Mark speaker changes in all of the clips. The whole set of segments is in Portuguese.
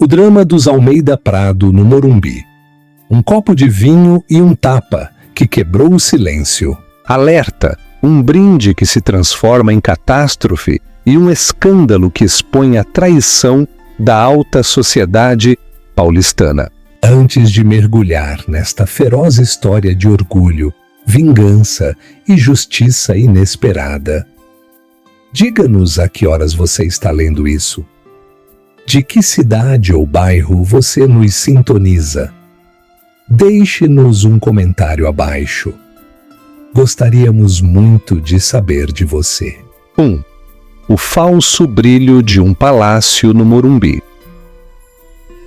Speaker 1: O drama dos Almeida Prado no Morumbi. Um copo de vinho e um tapa que quebrou o silêncio. Alerta, um brinde que se transforma em catástrofe e um escândalo que expõe a traição da alta sociedade paulistana. Antes de mergulhar nesta feroz história de orgulho, vingança e justiça inesperada, diga-nos a que horas você está lendo isso. De que cidade ou bairro você nos sintoniza? Deixe-nos um comentário abaixo. Gostaríamos muito de saber de você. 1. O falso brilho de um palácio no Morumbi.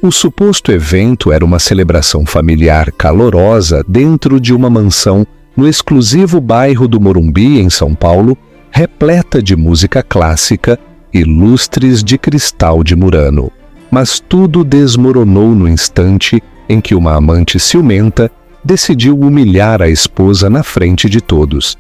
Speaker 1: O suposto evento era uma celebração familiar calorosa dentro de uma mansão no exclusivo bairro do Morumbi, em São Paulo, repleta de música clássica e lustres de cristal de Murano. Mas tudo desmoronou no instante em que uma amante ciumenta decidiu humilhar a esposa na frente de todos.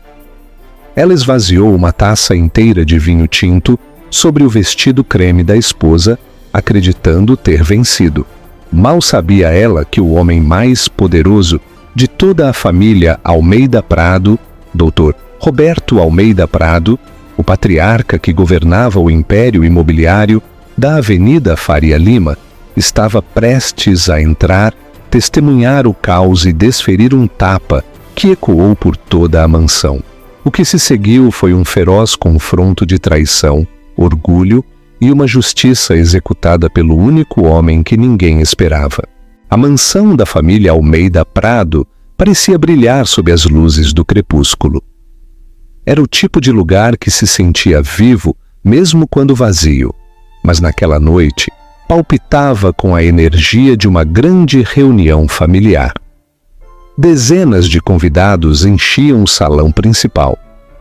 Speaker 1: Ela esvaziou uma taça inteira de vinho tinto sobre o vestido creme da esposa, acreditando ter vencido. Mal sabia ela que o homem mais poderoso de toda a família Almeida Prado, Dr. Roberto Almeida Prado, o patriarca que governava o império imobiliário da Avenida Faria Lima, estava prestes a entrar, testemunhar o caos e desferir um tapa que ecoou por toda a mansão. O que se seguiu foi um feroz confronto de traição, orgulho e uma justiça executada pelo único homem que ninguém esperava. A mansão da família Almeida Prado parecia brilhar sob as luzes do crepúsculo. Era o tipo de lugar que se sentia vivo mesmo quando vazio, mas naquela noite palpitava com a energia de uma grande reunião familiar. Dezenas de convidados enchiam o salão principal.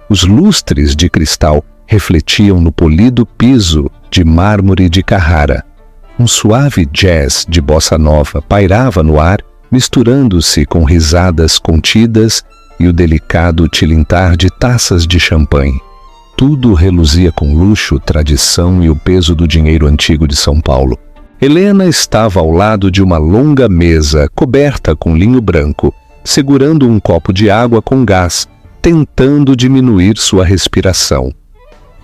Speaker 1: Os lustres de cristal refletiam no polido piso de mármore de Carrara. Um suave jazz de bossa nova pairava no ar, misturando-se com risadas contidas e o delicado tilintar de taças de champanhe. Tudo reluzia com luxo, tradição e o peso do dinheiro antigo de São Paulo. Helena estava ao lado de uma longa mesa coberta com linho branco, segurando um copo de água com gás, tentando diminuir sua respiração.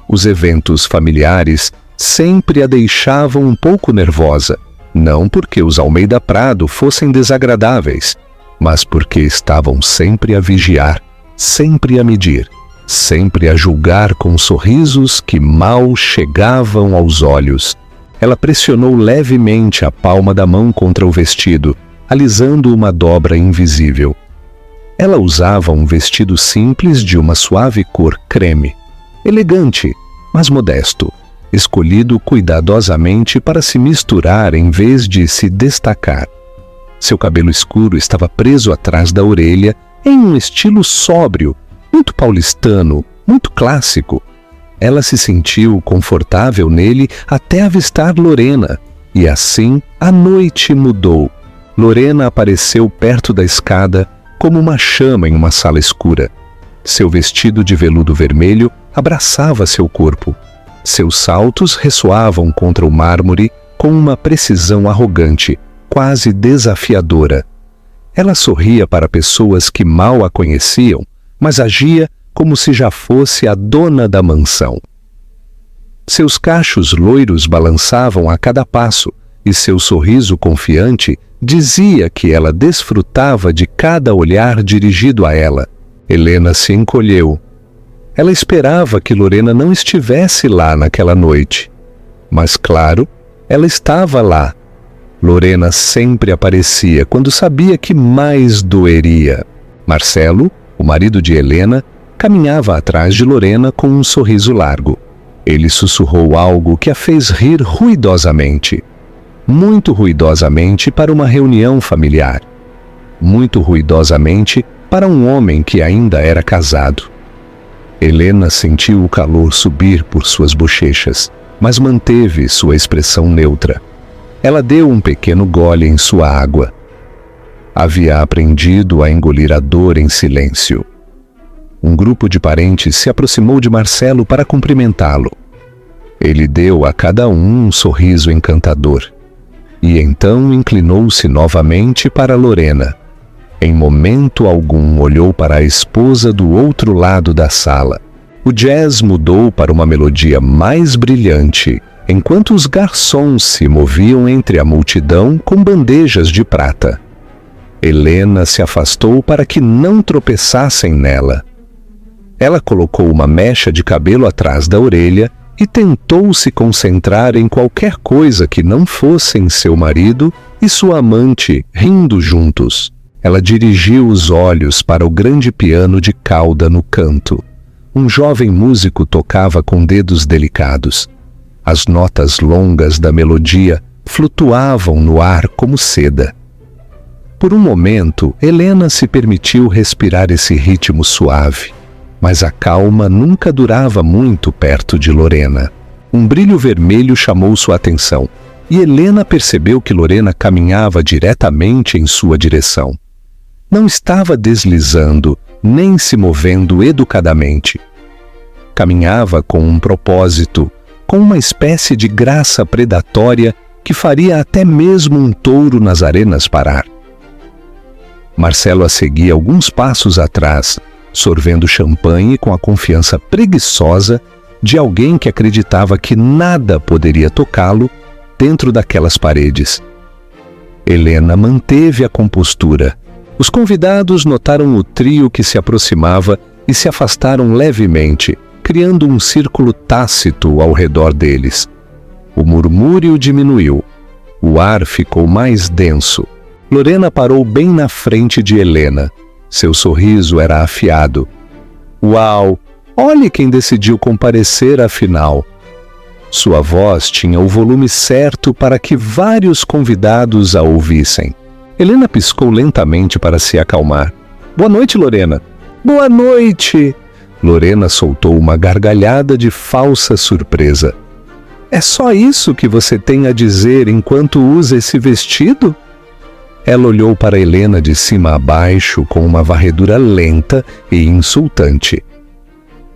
Speaker 1: Os eventos familiares sempre a deixavam um pouco nervosa, não porque os Almeida Prado fossem desagradáveis, mas porque estavam sempre a vigiar, sempre a medir, sempre a julgar com sorrisos que mal chegavam aos olhos. Ela pressionou levemente a palma da mão contra o vestido, alisando uma dobra invisível. Ela usava um vestido simples de uma suave cor creme, elegante, mas modesto, escolhido cuidadosamente para se misturar em vez de se destacar. Seu cabelo escuro estava preso atrás da orelha em um estilo sóbrio, muito paulistano, muito clássico. Ela se sentiu confortável nele até avistar Lorena, e assim a noite mudou. Lorena apareceu perto da escada como uma chama em uma sala escura. Seu vestido de veludo vermelho abraçava seu corpo. Seus saltos ressoavam contra o mármore com uma precisão arrogante, quase desafiadora. Ela sorria para pessoas que mal a conheciam, mas agia como se já fosse a dona da mansão. Seus cachos loiros balançavam a cada passo, e seu sorriso confiante dizia que ela desfrutava de cada olhar dirigido a ela. Helena se encolheu. Ela esperava que Lorena não estivesse lá naquela noite. Mas, claro, ela estava lá. Lorena sempre aparecia quando sabia que mais doeria. Marcelo, o marido de Helena, caminhava atrás de Lorena com um sorriso largo. Ele sussurrou algo que a fez rir ruidosamente. Muito ruidosamente para uma reunião familiar. Muito ruidosamente para um homem que ainda era casado. Helena sentiu o calor subir por suas bochechas, mas manteve sua expressão neutra. Ela deu um pequeno gole em sua água. Havia aprendido a engolir a dor em silêncio. Um grupo de parentes se aproximou de Marcelo para cumprimentá-lo. Ele deu a cada um sorriso encantador. e então inclinou-se novamente para Lorena. Em momento algum olhou para a esposa do outro lado da sala. O jazz mudou para uma melodia mais brilhante, enquanto os garçons se moviam entre a multidão com bandejas de prata. Helena se afastou para que não tropeçassem nela. Ela colocou uma mecha de cabelo atrás da orelha e tentou se concentrar em qualquer coisa que não fossem seu marido e sua amante rindo juntos. Ela dirigiu os olhos para o grande piano de cauda no canto. Um jovem músico tocava com dedos delicados. As notas longas da melodia flutuavam no ar como seda. Por um momento, Helena se permitiu respirar esse ritmo suave. Mas a calma nunca durava muito perto de Lorena. Um brilho vermelho chamou sua atenção, e Helena percebeu que Lorena caminhava diretamente em sua direção. Não estava deslizando, nem se movendo educadamente. Caminhava com um propósito, com uma espécie de graça predatória que faria até mesmo um touro nas arenas parar. Marcelo a seguia alguns passos atrás, sorvendo champanhe com a confiança preguiçosa de alguém que acreditava que nada poderia tocá-lo dentro daquelas paredes. Helena manteve a compostura. Os convidados notaram o trio que se aproximava e se afastaram levemente, criando um círculo tácito ao redor deles. O murmúrio diminuiu. O ar ficou mais denso. Lorena parou bem na frente de Helena. Seu sorriso era afiado. Uau! Olhe quem decidiu comparecer afinal. Sua voz tinha o volume certo para que vários convidados a ouvissem. Helena piscou lentamente para se acalmar. Boa noite, Lorena. Boa noite! Lorena soltou uma gargalhada de falsa surpresa. É só isso que você tem a dizer enquanto usa esse vestido? Ela olhou para Helena de cima a baixo com uma varredura lenta e insultante.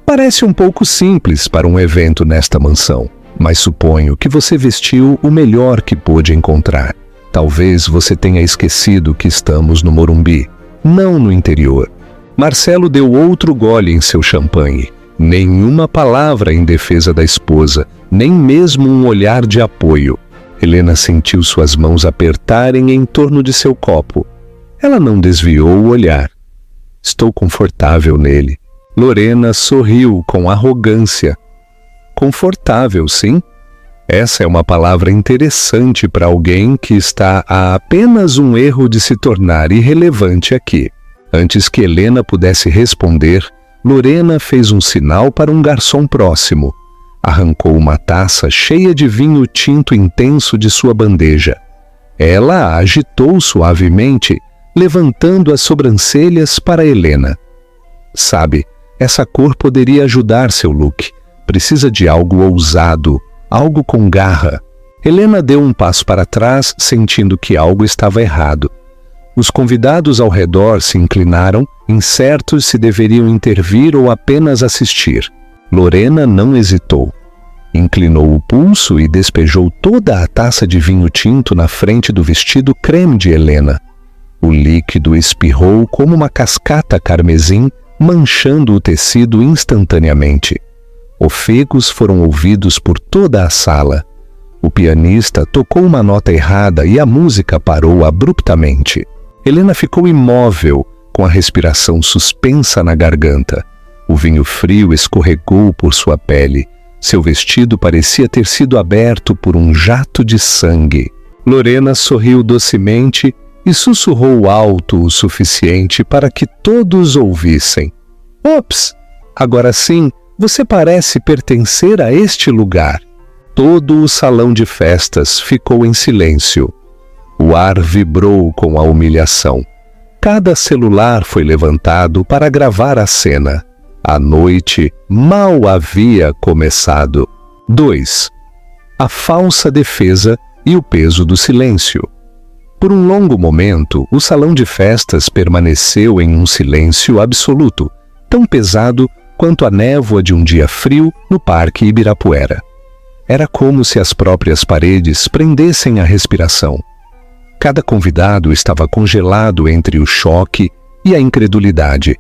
Speaker 1: Parece um pouco simples para um evento nesta mansão, mas suponho que você vestiu o melhor que pôde encontrar. Talvez você tenha esquecido que estamos no Morumbi, não no interior. Marcelo deu outro gole em seu champanhe. Nenhuma palavra em defesa da esposa, nem mesmo um olhar de apoio. Helena sentiu suas mãos apertarem em torno de seu copo. Ela não desviou o olhar. Estou confortável nele. Lorena sorriu com arrogância. Confortável, sim? Essa é uma palavra interessante para alguém que está a apenas um erro de se tornar irrelevante aqui. Antes que Helena pudesse responder, Lorena fez um sinal para um garçom próximo. Arrancou uma taça cheia de vinho tinto intenso de sua bandeja. Ela a agitou suavemente, levantando as sobrancelhas para Helena. Sabe, essa cor poderia ajudar seu look. Precisa de algo ousado, algo com garra. Helena deu um passo para trás, sentindo que algo estava errado. Os convidados ao redor se inclinaram, incertos se deveriam intervir ou apenas assistir. Lorena não hesitou. Inclinou o pulso e despejou toda a taça de vinho tinto na frente do vestido creme de Helena. O líquido espirrou como uma cascata carmesim, manchando o tecido instantaneamente. Ofegos foram ouvidos por toda a sala. O pianista tocou uma nota errada e a música parou abruptamente. Helena ficou imóvel, com a respiração suspensa na garganta. O vinho frio escorregou por sua pele. Seu vestido parecia ter sido aberto por um jato de sangue. Lorena sorriu docemente e sussurrou alto o suficiente para que todos ouvissem. Ops! Agora sim, você parece pertencer a este lugar. Todo o salão de festas ficou em silêncio. O ar vibrou com a humilhação. Cada celular foi levantado para gravar a cena. A noite mal havia começado. 2. A falsa defesa e o peso do silêncio. Por um longo momento, o salão de festas permaneceu em um silêncio absoluto, tão pesado quanto a névoa de um dia frio no Parque Ibirapuera. Era como se as próprias paredes prendessem a respiração. Cada convidado estava congelado entre o choque e a incredulidade.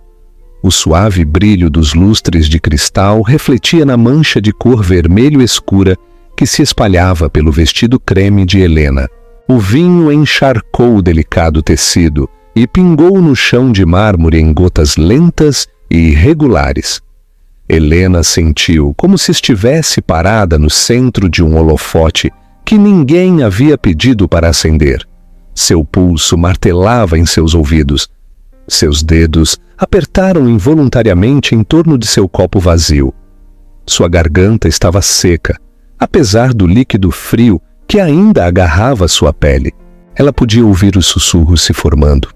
Speaker 1: O suave brilho dos lustres de cristal refletia na mancha de cor vermelho escura que se espalhava pelo vestido creme de Helena. O vinho encharcou o delicado tecido e pingou no chão de mármore em gotas lentas e irregulares. Helena sentiu como se estivesse parada no centro de um holofote que ninguém havia pedido para acender. Seu pulso martelava em seus ouvidos. Seus dedos apertaram involuntariamente em torno de seu copo vazio. Sua garganta estava seca, apesar do líquido frio que ainda agarrava sua pele. Ela podia ouvir os sussurros se formando.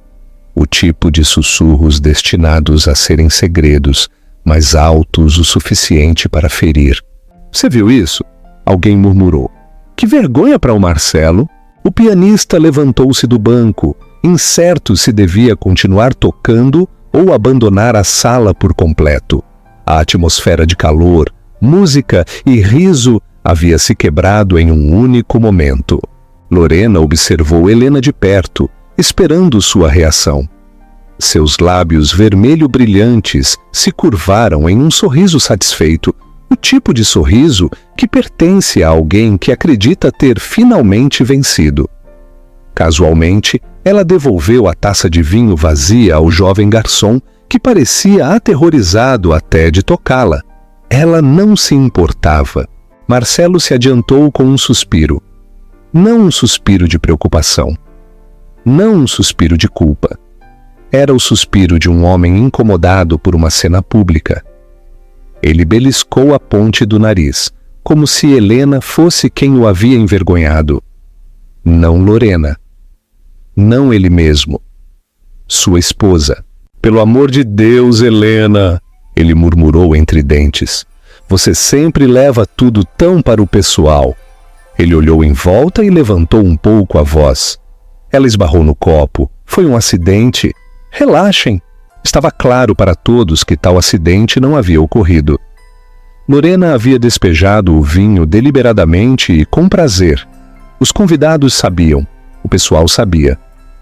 Speaker 1: O tipo de sussurros destinados a serem segredos, mas altos o suficiente para ferir. "Você viu isso?" Alguém murmurou. "Que vergonha para o Marcelo!" O pianista levantou-se do banco, incerto se devia continuar tocando ou abandonar a sala por completo. A atmosfera de calor, música e riso havia se quebrado em um único momento. Lorena observou Helena de perto, esperando sua reação. Seus lábios vermelho brilhantes se curvaram em um sorriso satisfeito, o tipo de sorriso que pertence a alguém que acredita ter finalmente vencido. Casualmente, ela devolveu a taça de vinho vazia ao jovem garçom, que parecia aterrorizado até de tocá-la. Ela não se importava. Marcelo se adiantou com um suspiro. Não um suspiro de preocupação. Não um suspiro de culpa. Era o suspiro de um homem incomodado por uma cena pública. Ele beliscou a ponte do nariz, como se Helena fosse quem o havia envergonhado. Não Lorena. Não ele mesmo. Sua esposa. "Pelo amor de Deus, Helena!" ele murmurou entre dentes. "Você sempre leva tudo tão para o pessoal." Ele olhou em volta e levantou um pouco a voz. Ela esbarrou no copo. "Foi um acidente. Relaxem." Estava claro para todos que tal acidente não havia ocorrido. Lorena havia despejado o vinho deliberadamente e com prazer. Os convidados sabiam, o pessoal sabia,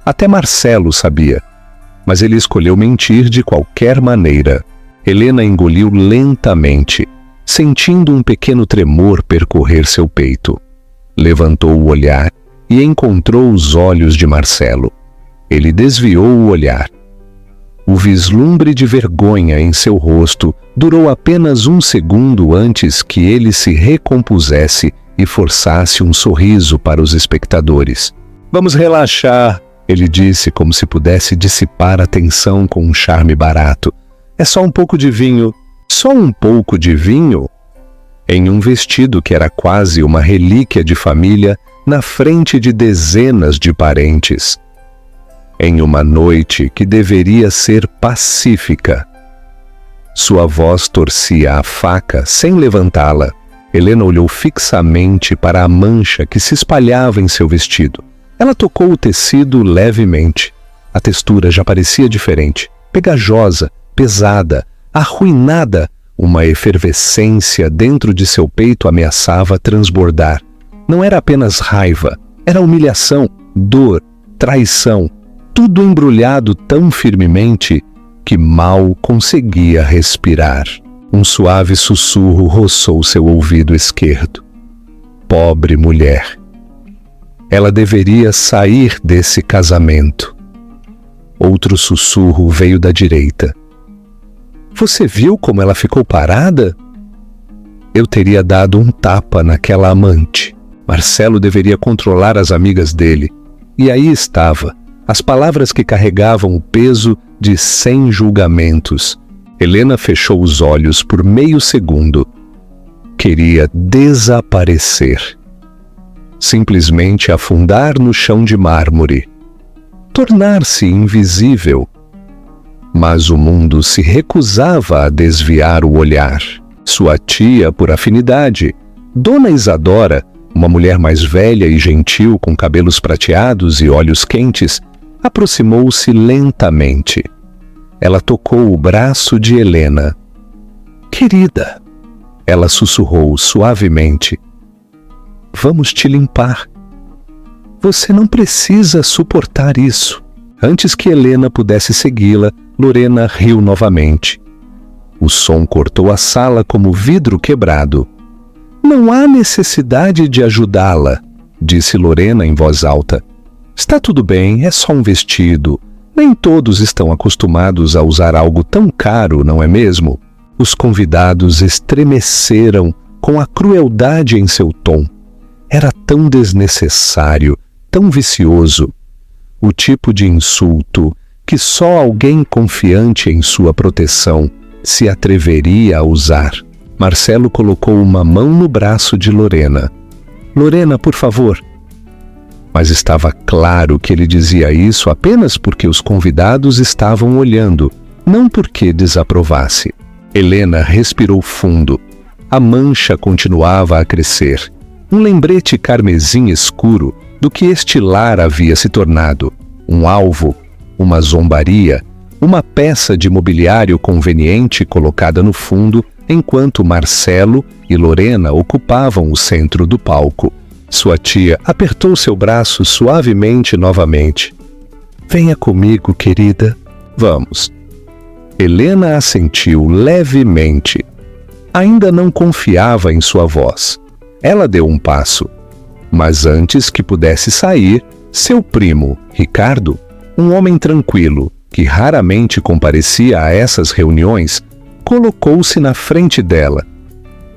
Speaker 1: até Marcelo sabia. Mas ele escolheu mentir de qualquer maneira. Helena engoliu lentamente, sentindo um pequeno tremor percorrer seu peito. Levantou o olhar e encontrou os olhos de Marcelo. Ele desviou o olhar. O vislumbre de vergonha em seu rosto durou apenas um segundo antes que ele se recompusesse e forçasse um sorriso para os espectadores. "Vamos relaxar", ele disse, como se pudesse dissipar a tensão com um charme barato. "É só um pouco de vinho." "Só um pouco de vinho?" Em um vestido que era quase uma relíquia de família, na frente de dezenas de parentes. Em uma noite que deveria ser pacífica. Sua voz torcia a faca sem levantá-la. Helena olhou fixamente para a mancha que se espalhava em seu vestido. Ela tocou o tecido levemente. A textura já parecia diferente, pegajosa, pesada, arruinada. Uma efervescência dentro de seu peito ameaçava transbordar. Não era apenas raiva, era humilhação, dor, traição, tudo embrulhado tão firmemente que mal conseguia respirar. Um suave sussurro roçou seu ouvido esquerdo. Pobre mulher. Ela deveria sair desse casamento. Outro sussurro veio da direita. Você viu como ela ficou parada? Eu teria dado um tapa naquela amante. Marcelo deveria controlar as amigas dele. E aí estava, as palavras que carregavam o peso de 100 julgamentos. Helena fechou os olhos por meio segundo. Queria desaparecer. Simplesmente afundar no chão de mármore. Tornar-se invisível. Mas o mundo se recusava a desviar o olhar. Sua tia, por afinidade, Dona Isadora, uma mulher mais velha e gentil com cabelos prateados e olhos quentes, aproximou-se lentamente. Ela tocou o braço de Helena. Querida, ela sussurrou suavemente. Vamos te limpar. Você não precisa suportar isso. Antes que Helena pudesse segui-la, Lorena riu novamente. O som cortou a sala como vidro quebrado. Não há necessidade de ajudá-la, disse Lorena em voz alta. Está tudo bem, é só um vestido. Nem todos estão acostumados a usar algo tão caro, não é mesmo? Os convidados estremeceram com a crueldade em seu tom. Era tão desnecessário, tão vicioso. O tipo de insulto que só alguém confiante em sua proteção se atreveria a usar. Marcelo colocou uma mão no braço de Lorena. Lorena, por favor. Mas estava claro que ele dizia isso apenas porque os convidados estavam olhando, não porque desaprovasse. Helena respirou fundo. A mancha continuava a crescer. Um lembrete carmesim escuro do que este lar havia se tornado. Um alvo, uma zombaria, uma peça de mobiliário conveniente colocada no fundo, enquanto Marcelo e Lorena ocupavam o centro do palco. Sua tia apertou seu braço suavemente novamente. Venha comigo, querida. Vamos. Helena assentiu levemente. Ainda não confiava em sua voz. Ela deu um passo. Mas antes que pudesse sair, seu primo, Ricardo, um homem tranquilo, que raramente comparecia a essas reuniões, colocou-se na frente dela.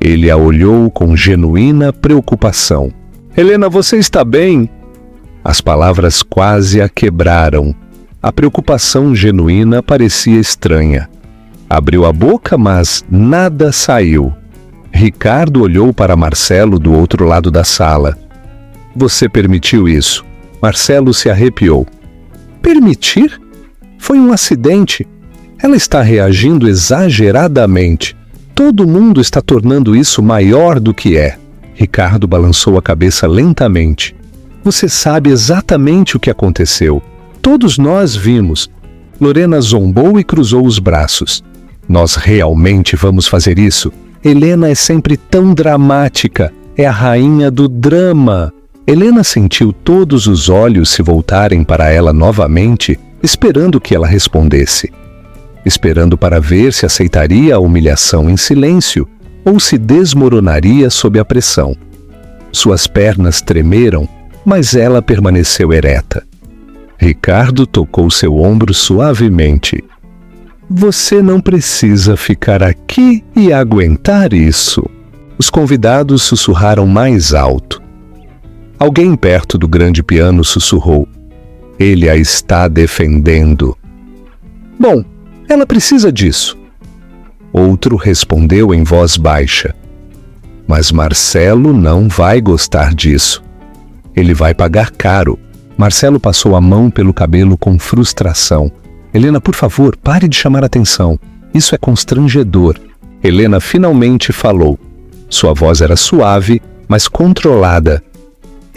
Speaker 1: Ele a olhou com genuína preocupação. Helena, você está bem? As palavras quase a quebraram. A preocupação genuína parecia estranha. Abriu a boca, mas nada saiu. Ricardo olhou para Marcelo do outro lado da sala. Você permitiu isso? Marcelo se arrepiou. Permitir? Foi um acidente. Ela está reagindo exageradamente. Todo mundo está tornando isso maior do que é. Ricardo balançou a cabeça lentamente. Você sabe exatamente o que aconteceu. Todos nós vimos. Lorena zombou e cruzou os braços. Nós realmente vamos fazer isso? Helena é sempre tão dramática. É a rainha do drama. Helena sentiu todos os olhos se voltarem para ela novamente, esperando que ela respondesse. Esperando para ver se aceitaria a humilhação em silêncio ou se desmoronaria sob a pressão. Suas pernas tremeram, mas ela permaneceu ereta. Ricardo tocou seu ombro suavemente. Você não precisa ficar aqui e aguentar isso. Os convidados sussurraram mais alto. Alguém perto do grande piano sussurrou. Ele a está defendendo. Bom, ela precisa disso. Outro respondeu em voz baixa. Mas Marcelo não vai gostar disso. Ele vai pagar caro. Marcelo passou a mão pelo cabelo com frustração. Helena, por favor, pare de chamar atenção. Isso é constrangedor. Helena finalmente falou. Sua voz era suave, mas controlada.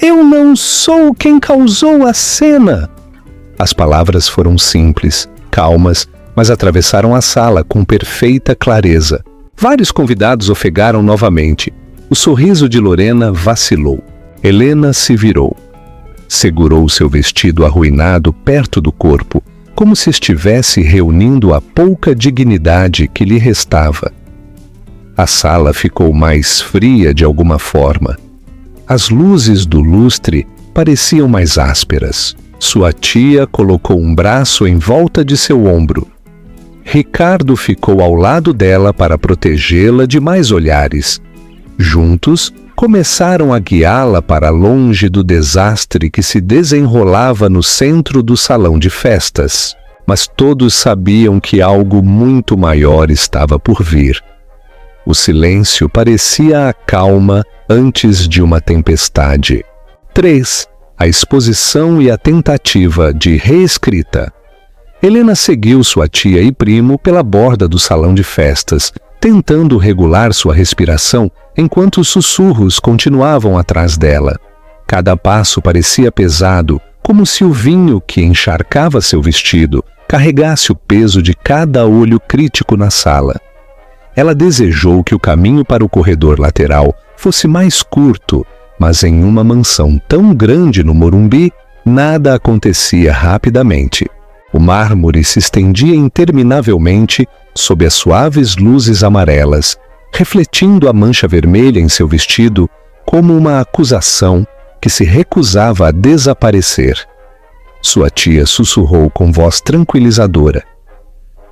Speaker 1: Eu não sou quem causou a cena. As palavras foram simples, calmas, mas atravessaram a sala com perfeita clareza. Vários convidados ofegaram novamente. O sorriso de Lorena vacilou. Helena se virou. Segurou seu vestido arruinado perto do corpo, como se estivesse reunindo a pouca dignidade que lhe restava. A sala ficou mais fria de alguma forma. As luzes do lustre pareciam mais ásperas. Sua tia colocou um braço em volta de seu ombro. Ricardo ficou ao lado dela para protegê-la de mais olhares. Juntos, começaram a guiá-la para longe do desastre que se desenrolava no centro do salão de festas. Mas todos sabiam que algo muito maior estava por vir. O silêncio parecia a calma antes de uma tempestade. 3. A exposição e a tentativa de reescrita. Helena seguiu sua tia e primo pela borda do salão de festas, tentando regular sua respiração enquanto os sussurros continuavam atrás dela. Cada passo parecia pesado, como se o vinho que encharcava seu vestido carregasse o peso de cada olho crítico na sala. Ela desejou que o caminho para o corredor lateral fosse mais curto, Mas em uma mansão tão grande no Morumbi, nada acontecia rapidamente. O mármore se estendia interminavelmente sob as suaves luzes amarelas, refletindo a mancha vermelha em seu vestido como uma acusação que se recusava a desaparecer. Sua tia sussurrou com voz tranquilizadora: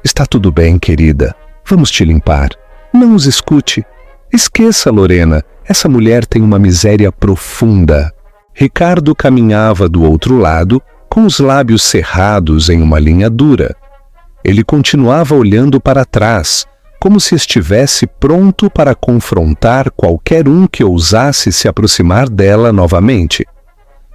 Speaker 1: "Está tudo bem, querida. Vamos te limpar. Não os escute. Esqueça, Lorena. Essa mulher tem uma miséria profunda." Ricardo caminhava do outro lado, com os lábios cerrados em uma linha dura. Ele continuava olhando para trás, como se estivesse pronto para confrontar qualquer um que ousasse se aproximar dela novamente.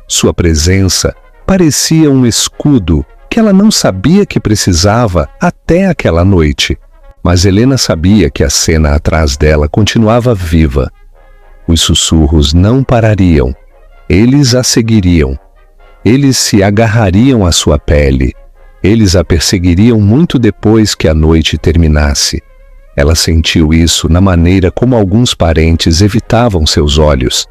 Speaker 1: Sua presença parecia um escudo que ela não sabia que precisava até aquela noite. Mas Helena sabia que a cena atrás dela continuava viva. Os sussurros não parariam. Eles a seguiriam. Eles se agarrariam à sua pele. Eles a perseguiriam muito depois que a noite terminasse. Ela sentiu isso na maneira como alguns parentes evitavam seus olhos,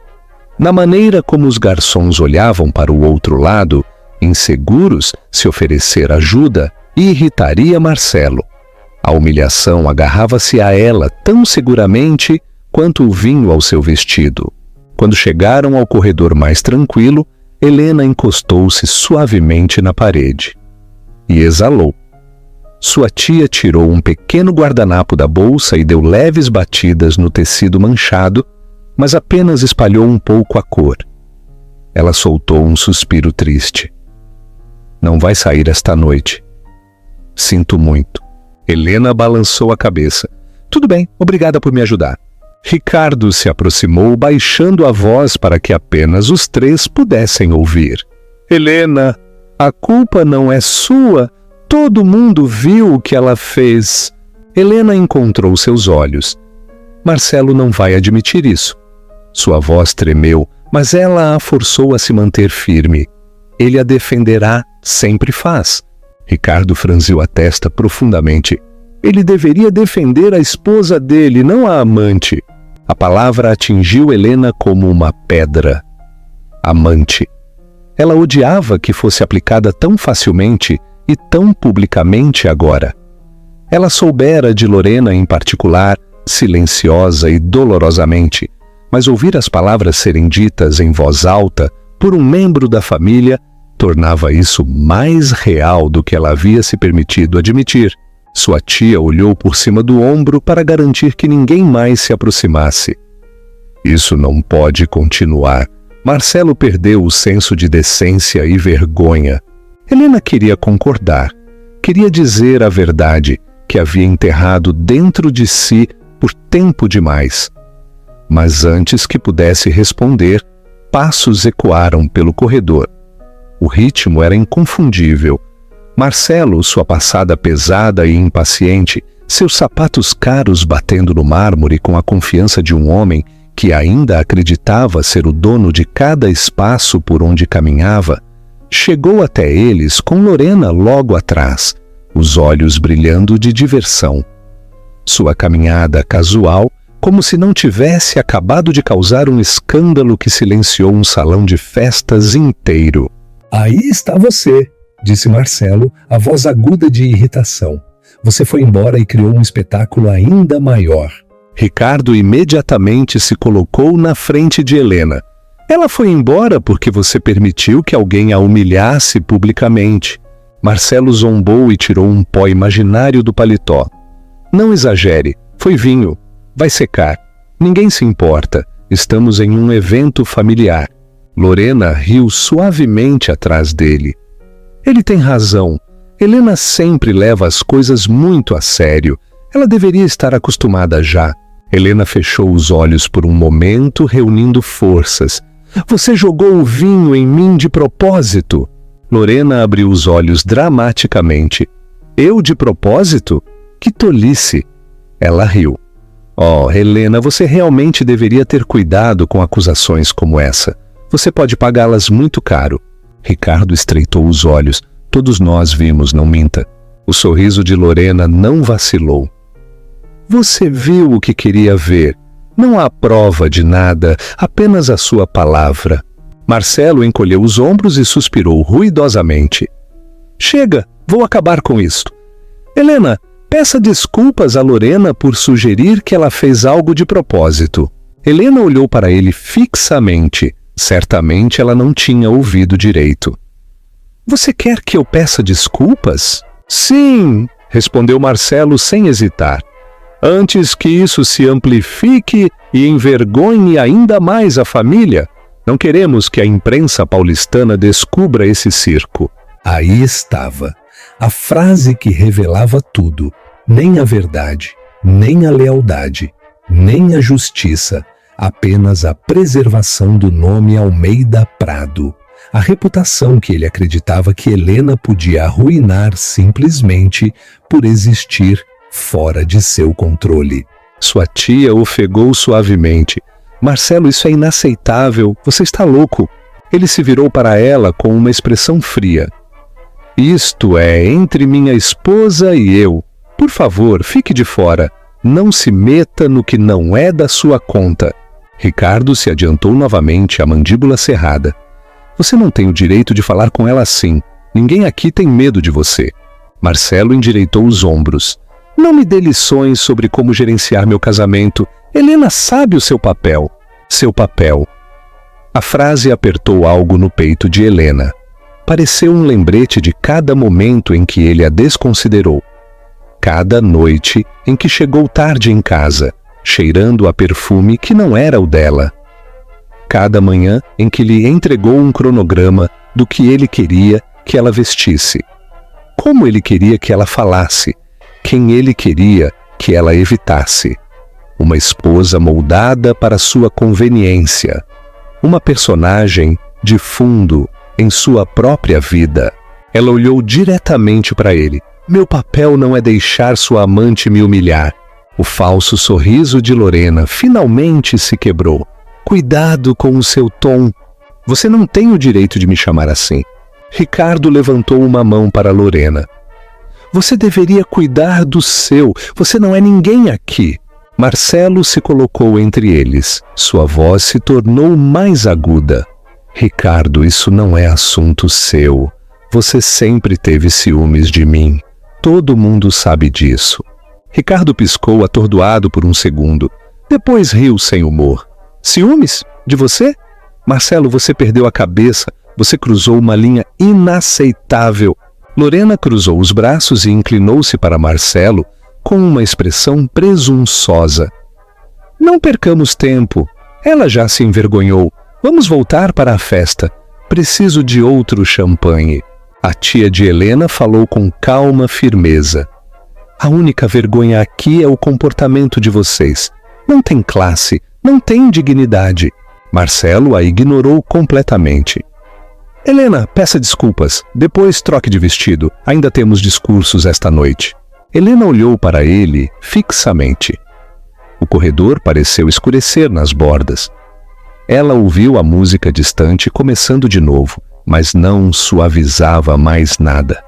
Speaker 1: na maneira como os garçons olhavam para o outro lado, inseguros se oferecer ajuda, e irritaria Marcelo. A humilhação agarrava-se a ela tão seguramente quanto o vinho ao seu vestido. Quando chegaram ao corredor mais tranquilo, Helena encostou-se suavemente na parede e exalou. Sua tia tirou um pequeno guardanapo da bolsa e deu leves batidas no tecido manchado, mas apenas espalhou um pouco a cor. Ela soltou um suspiro triste. "Não vai sair esta noite." "Sinto muito." Helena balançou a cabeça. "Tudo bem, obrigada por me ajudar." Ricardo se aproximou, baixando a voz para que apenas os três pudessem ouvir. "Helena, a culpa não é sua. Todo mundo viu o que ela fez." Helena encontrou seus olhos. "Marcelo não vai admitir isso." Sua voz tremeu, mas ela a forçou a se manter firme. "Ele a defenderá, sempre faz." Ricardo franziu a testa profundamente. Ele deveria defender a esposa dele, não a amante. A palavra atingiu Helena como uma pedra. Amante. Ela odiava que fosse aplicada tão facilmente e tão publicamente agora. Ela soubera de Lorena em particular, silenciosa e dolorosamente, mas ouvir as palavras serem ditas em voz alta por um membro da família tornava isso mais real do que ela havia se permitido admitir. Sua tia olhou por cima do ombro para garantir que ninguém mais se aproximasse. "Isso não pode continuar." Marcelo perdeu o senso de decência e vergonha. Helena queria concordar. Queria dizer a verdade, que havia enterrado dentro de si por tempo demais. Mas antes que pudesse responder, passos ecoaram pelo corredor. O ritmo era inconfundível. Marcelo, sua passada pesada e impaciente, seus sapatos caros batendo no mármore com a confiança de um homem que ainda acreditava ser o dono de cada espaço por onde caminhava, chegou até eles com Lorena logo atrás, os olhos brilhando de diversão. Sua caminhada casual, como se não tivesse acabado de causar um escândalo que silenciou um salão de festas inteiro.
Speaker 2: "Aí está você", disse Marcelo, a voz aguda de irritação. "Você foi embora e criou um espetáculo ainda maior."
Speaker 1: Ricardo imediatamente se colocou na frente de Helena. "Ela foi embora porque você permitiu que alguém a humilhasse publicamente." Marcelo zombou e tirou um pó imaginário do paletó. "Não exagere, foi vinho. Vai secar. Ninguém se importa. Estamos em um evento familiar." Lorena riu suavemente atrás dele. "Ele tem razão. Helena sempre leva as coisas muito a sério. Ela deveria estar acostumada já." Helena fechou os olhos por um momento, reunindo forças. "Você jogou o vinho em mim de propósito." Lorena abriu os olhos dramaticamente. "Eu de propósito? Que tolice!" Ela riu. "Oh, Helena, você realmente deveria ter cuidado com acusações como essa. Você pode pagá-las muito caro." Ricardo estreitou os olhos. "Todos nós vimos, não minta." O sorriso de Lorena não vacilou. "Você viu o que queria ver. Não há prova de nada, apenas a sua palavra. Marcelo encolheu os ombros e suspirou ruidosamente. Chega, vou acabar com isto. Helena, peça desculpas a Lorena por sugerir que ela fez algo de propósito. Helena olhou para ele fixamente. Certamente ela não tinha ouvido direito. Você quer que eu peça desculpas? Sim, respondeu Marcelo sem hesitar. Antes que isso se amplifique e envergonhe ainda mais a família, não queremos que a imprensa paulistana descubra esse circo.
Speaker 2: Aí estava, a frase que revelava tudo, nem a verdade, nem a lealdade, nem a justiça, apenas a preservação do nome Almeida Prado, a reputação que ele acreditava que Helena podia arruinar simplesmente por existir fora de seu controle.
Speaker 1: Sua tia ofegou suavemente. Marcelo, isso é inaceitável, você está louco. Ele se virou para ela com uma expressão fria. Isto é entre minha esposa e eu. Por favor, fique de fora. Não se meta no que não é da sua conta. Ricardo se adiantou novamente, a mandíbula cerrada. Você não tem o direito de falar com ela assim. Ninguém aqui tem medo de você. Marcelo endireitou os ombros. Não me dê lições sobre como gerenciar meu casamento. Helena sabe o seu papel. Seu papel. A frase apertou algo no peito de Helena. Pareceu um lembrete de cada momento em que ele a desconsiderou. Cada noite em que chegou tarde em casa, cheirando a perfume que não era o dela. Cada manhã em que lhe entregou um cronograma do que ele queria que ela vestisse. Como ele queria que ela falasse. Quem ele queria que ela evitasse. Uma esposa moldada para sua conveniência. Uma personagem de fundo em sua própria vida. Ela olhou diretamente para ele. Meu papel não é deixar sua amante me humilhar. O falso sorriso de Lorena finalmente se quebrou. Cuidado com o seu tom. Você não tem o direito de me chamar assim. Ricardo levantou uma mão para Lorena. Você deveria cuidar do seu. Você não é ninguém aqui. Marcelo se colocou entre eles. Sua voz se tornou mais aguda. Ricardo, isso não é assunto seu. Você sempre teve ciúmes de mim. Todo mundo sabe disso. Ricardo piscou atordoado por um segundo. Depois riu sem humor. Ciúmes? De você? Marcelo, você perdeu a cabeça. Você cruzou uma linha inaceitável. Lorena cruzou os braços e inclinou-se para Marcelo com uma expressão presunçosa. Não percamos tempo. Ela já se envergonhou. Vamos voltar para a festa. Preciso de outro champanhe. A tia de Helena falou com calma firmeza. A única vergonha aqui é o comportamento de vocês. Não tem classe, não tem dignidade. Marcelo a ignorou completamente. Helena, peça desculpas. Depois troque de vestido. Ainda temos discursos esta noite. Helena olhou para ele fixamente. O corredor pareceu escurecer nas bordas. Ela ouviu a música distante começando de novo, mas não suavizava mais nada.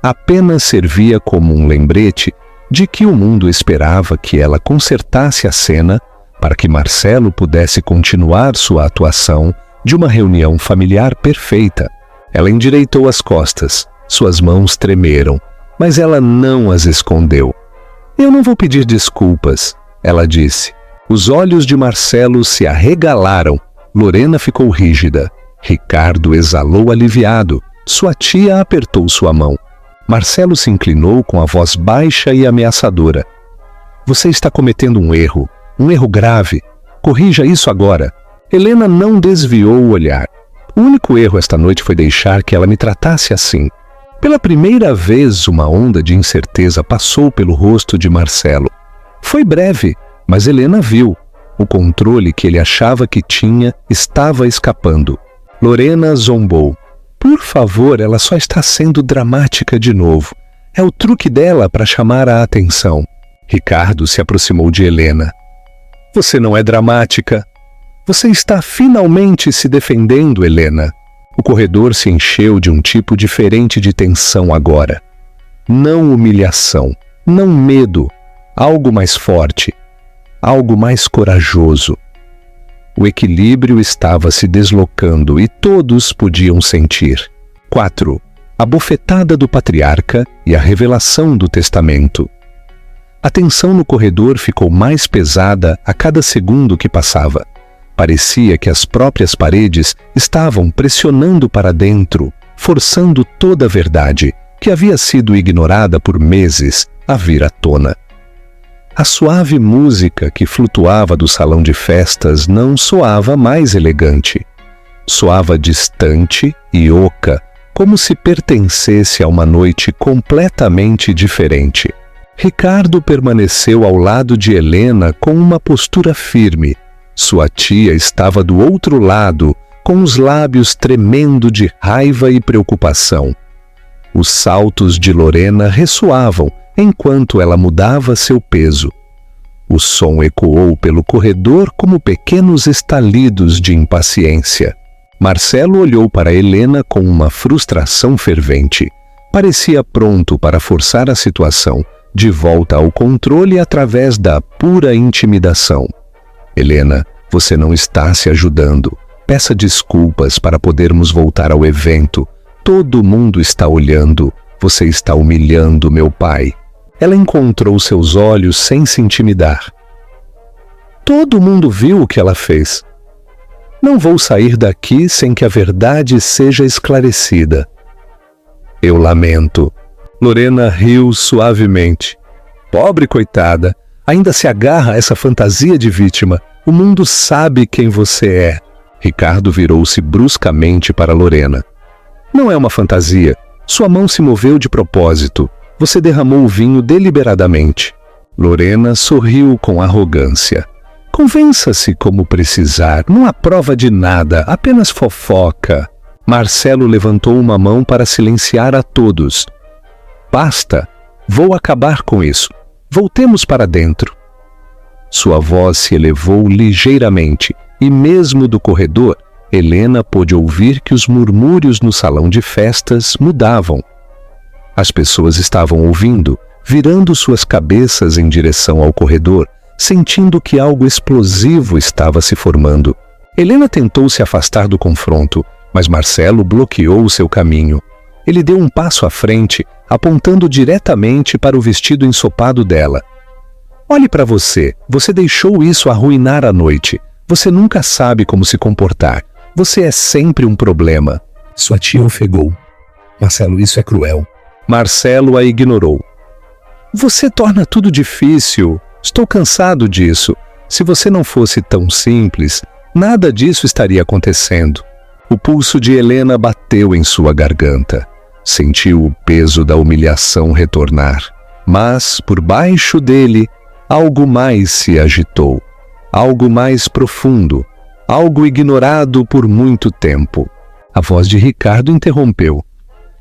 Speaker 1: Apenas servia como um lembrete de que o mundo esperava que ela consertasse a cena para que Marcelo pudesse continuar sua atuação de uma reunião familiar perfeita. Ela endireitou as costas, suas mãos tremeram, mas ela não as escondeu. Eu não vou pedir desculpas, ela disse. Os olhos de Marcelo se arregalaram. Lorena ficou rígida. Ricardo exalou aliviado. Sua tia apertou sua mão. Marcelo se inclinou com a voz baixa e ameaçadora. Você está cometendo um erro grave. Corrija isso agora. Helena não desviou o olhar. O único erro esta noite foi deixar que ela me tratasse assim. Pela primeira vez, uma onda de incerteza passou pelo rosto de Marcelo. Foi breve, mas Helena viu. O controle que ele achava que tinha estava escapando. Lorena zombou. Por favor, ela só está sendo dramática de novo. É o truque dela para chamar a atenção. Ricardo se aproximou de Helena. Você não é dramática. Você está finalmente se defendendo, Helena. O corredor se encheu de um tipo diferente de tensão agora. Não humilhação, não medo, algo mais forte. algo mais corajoso. O equilíbrio estava se deslocando e todos podiam sentir. 4. A bofetada do patriarca e a revelação do testamento. A tensão no corredor ficou mais pesada a cada segundo que passava. Parecia que as próprias paredes estavam pressionando para dentro, forçando toda a verdade, que havia sido ignorada por meses, a vir à tona. A suave música que flutuava do salão de festas não soava mais elegante. Soava distante e oca, como se pertencesse a uma noite completamente diferente. Ricardo permaneceu ao lado de Helena com uma postura firme. Sua tia estava do outro lado, com os lábios tremendo de raiva e preocupação. Os saltos de Lorena ressoavam enquanto ela mudava seu peso. O som ecoou pelo corredor como pequenos estalidos de impaciência. Marcelo olhou para Helena com uma frustração fervente. Parecia pronto para forçar a situação de volta ao controle através da pura intimidação. Helena, você não está se ajudando. Peça desculpas para podermos voltar ao evento. Todo mundo está olhando. Você está humilhando meu pai. Ela encontrou seus olhos sem se intimidar. Todo mundo viu o que ela fez. Não vou sair daqui sem que a verdade seja esclarecida. Eu lamento. Lorena riu suavemente. Pobre coitada, ainda se agarra a essa fantasia de vítima. O mundo sabe quem você é. Ricardo virou-se bruscamente para Lorena. Não é uma fantasia. Sua mão se moveu de propósito. Você derramou o vinho deliberadamente. Lorena sorriu com arrogância. Convença-se como precisar. Não há prova de nada, apenas fofoca. Marcelo levantou uma mão para silenciar a todos. Basta. Vou acabar com isso. Voltemos para dentro. Sua voz se elevou ligeiramente e mesmo do corredor, Helena pôde ouvir que os murmúrios no salão de festas mudavam. As pessoas estavam ouvindo, virando suas cabeças em direção ao corredor, sentindo que algo explosivo estava se formando. Helena tentou se afastar do confronto, mas Marcelo bloqueou o seu caminho. Ele deu um passo à frente, apontando diretamente para o vestido ensopado dela. Olhe para você, você deixou isso arruinar a noite. Você nunca sabe como se comportar. Você é sempre um problema.
Speaker 2: Sua tia ofegou. Marcelo, isso é cruel.
Speaker 1: Marcelo a ignorou. Você torna tudo difícil. Estou cansado disso. Se você não fosse tão simples, nada disso estaria acontecendo. O pulso de Helena bateu em sua garganta. Sentiu o peso da humilhação retornar. Mas, por baixo dele, algo mais se agitou. Algo mais profundo. Algo ignorado por muito tempo. A voz de Ricardo interrompeu.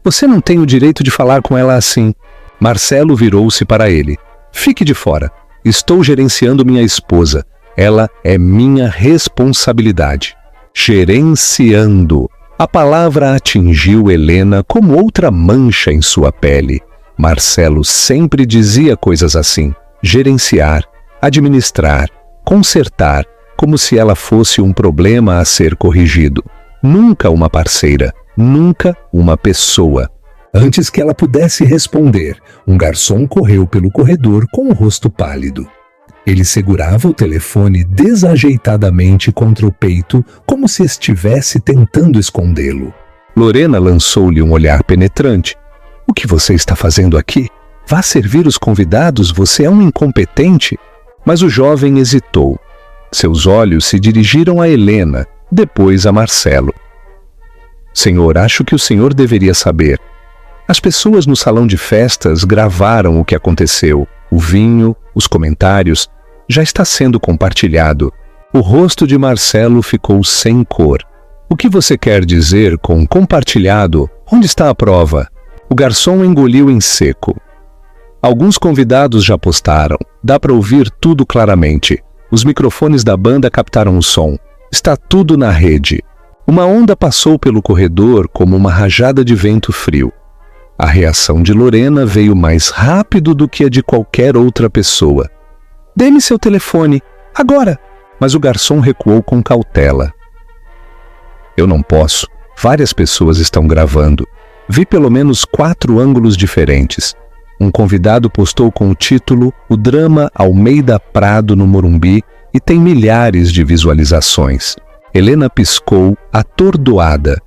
Speaker 1: Você não tem o direito de falar com ela assim. Marcelo virou-se para ele. Fique de fora. Estou gerenciando minha esposa. Ela é minha responsabilidade. Gerenciando. A palavra atingiu Helena como outra mancha em sua pele. Marcelo sempre dizia coisas assim. Gerenciar, administrar, consertar, como se ela fosse um problema a ser corrigido. Nunca uma parceira, nunca uma pessoa.
Speaker 2: Antes que ela pudesse responder, um garçom correu pelo corredor com o rosto pálido. Ele segurava o telefone desajeitadamente contra o peito, como se estivesse tentando escondê-lo.
Speaker 1: Lorena lançou-lhe um olhar penetrante. O que você está fazendo aqui? Vá servir os convidados, você é um incompetente. Mas o jovem hesitou. Seus olhos se dirigiram a Helena, depois a Marcelo. Senhor, acho que o senhor deveria saber. As pessoas no salão de festas gravaram o que aconteceu. O vinho, os comentários, já está sendo compartilhado. O rosto de Marcelo ficou sem cor. O que você quer dizer com compartilhado? Onde está a prova? O garçom engoliu em seco. Alguns convidados já postaram. Dá para ouvir tudo claramente. Os microfones da banda captaram o som. Está tudo na rede. Uma onda passou pelo corredor como uma rajada de vento frio. A reação de Lorena veio mais rápido do que a de qualquer outra pessoa. Dê-me seu telefone, agora! Mas o garçom recuou com cautela. Eu não posso. Várias pessoas estão gravando. Vi pelo menos 4 ângulos diferentes. Um convidado postou com o título "O drama Almeida Prado no Morumbi" e tem milhares de visualizações. Helena piscou, atordoada.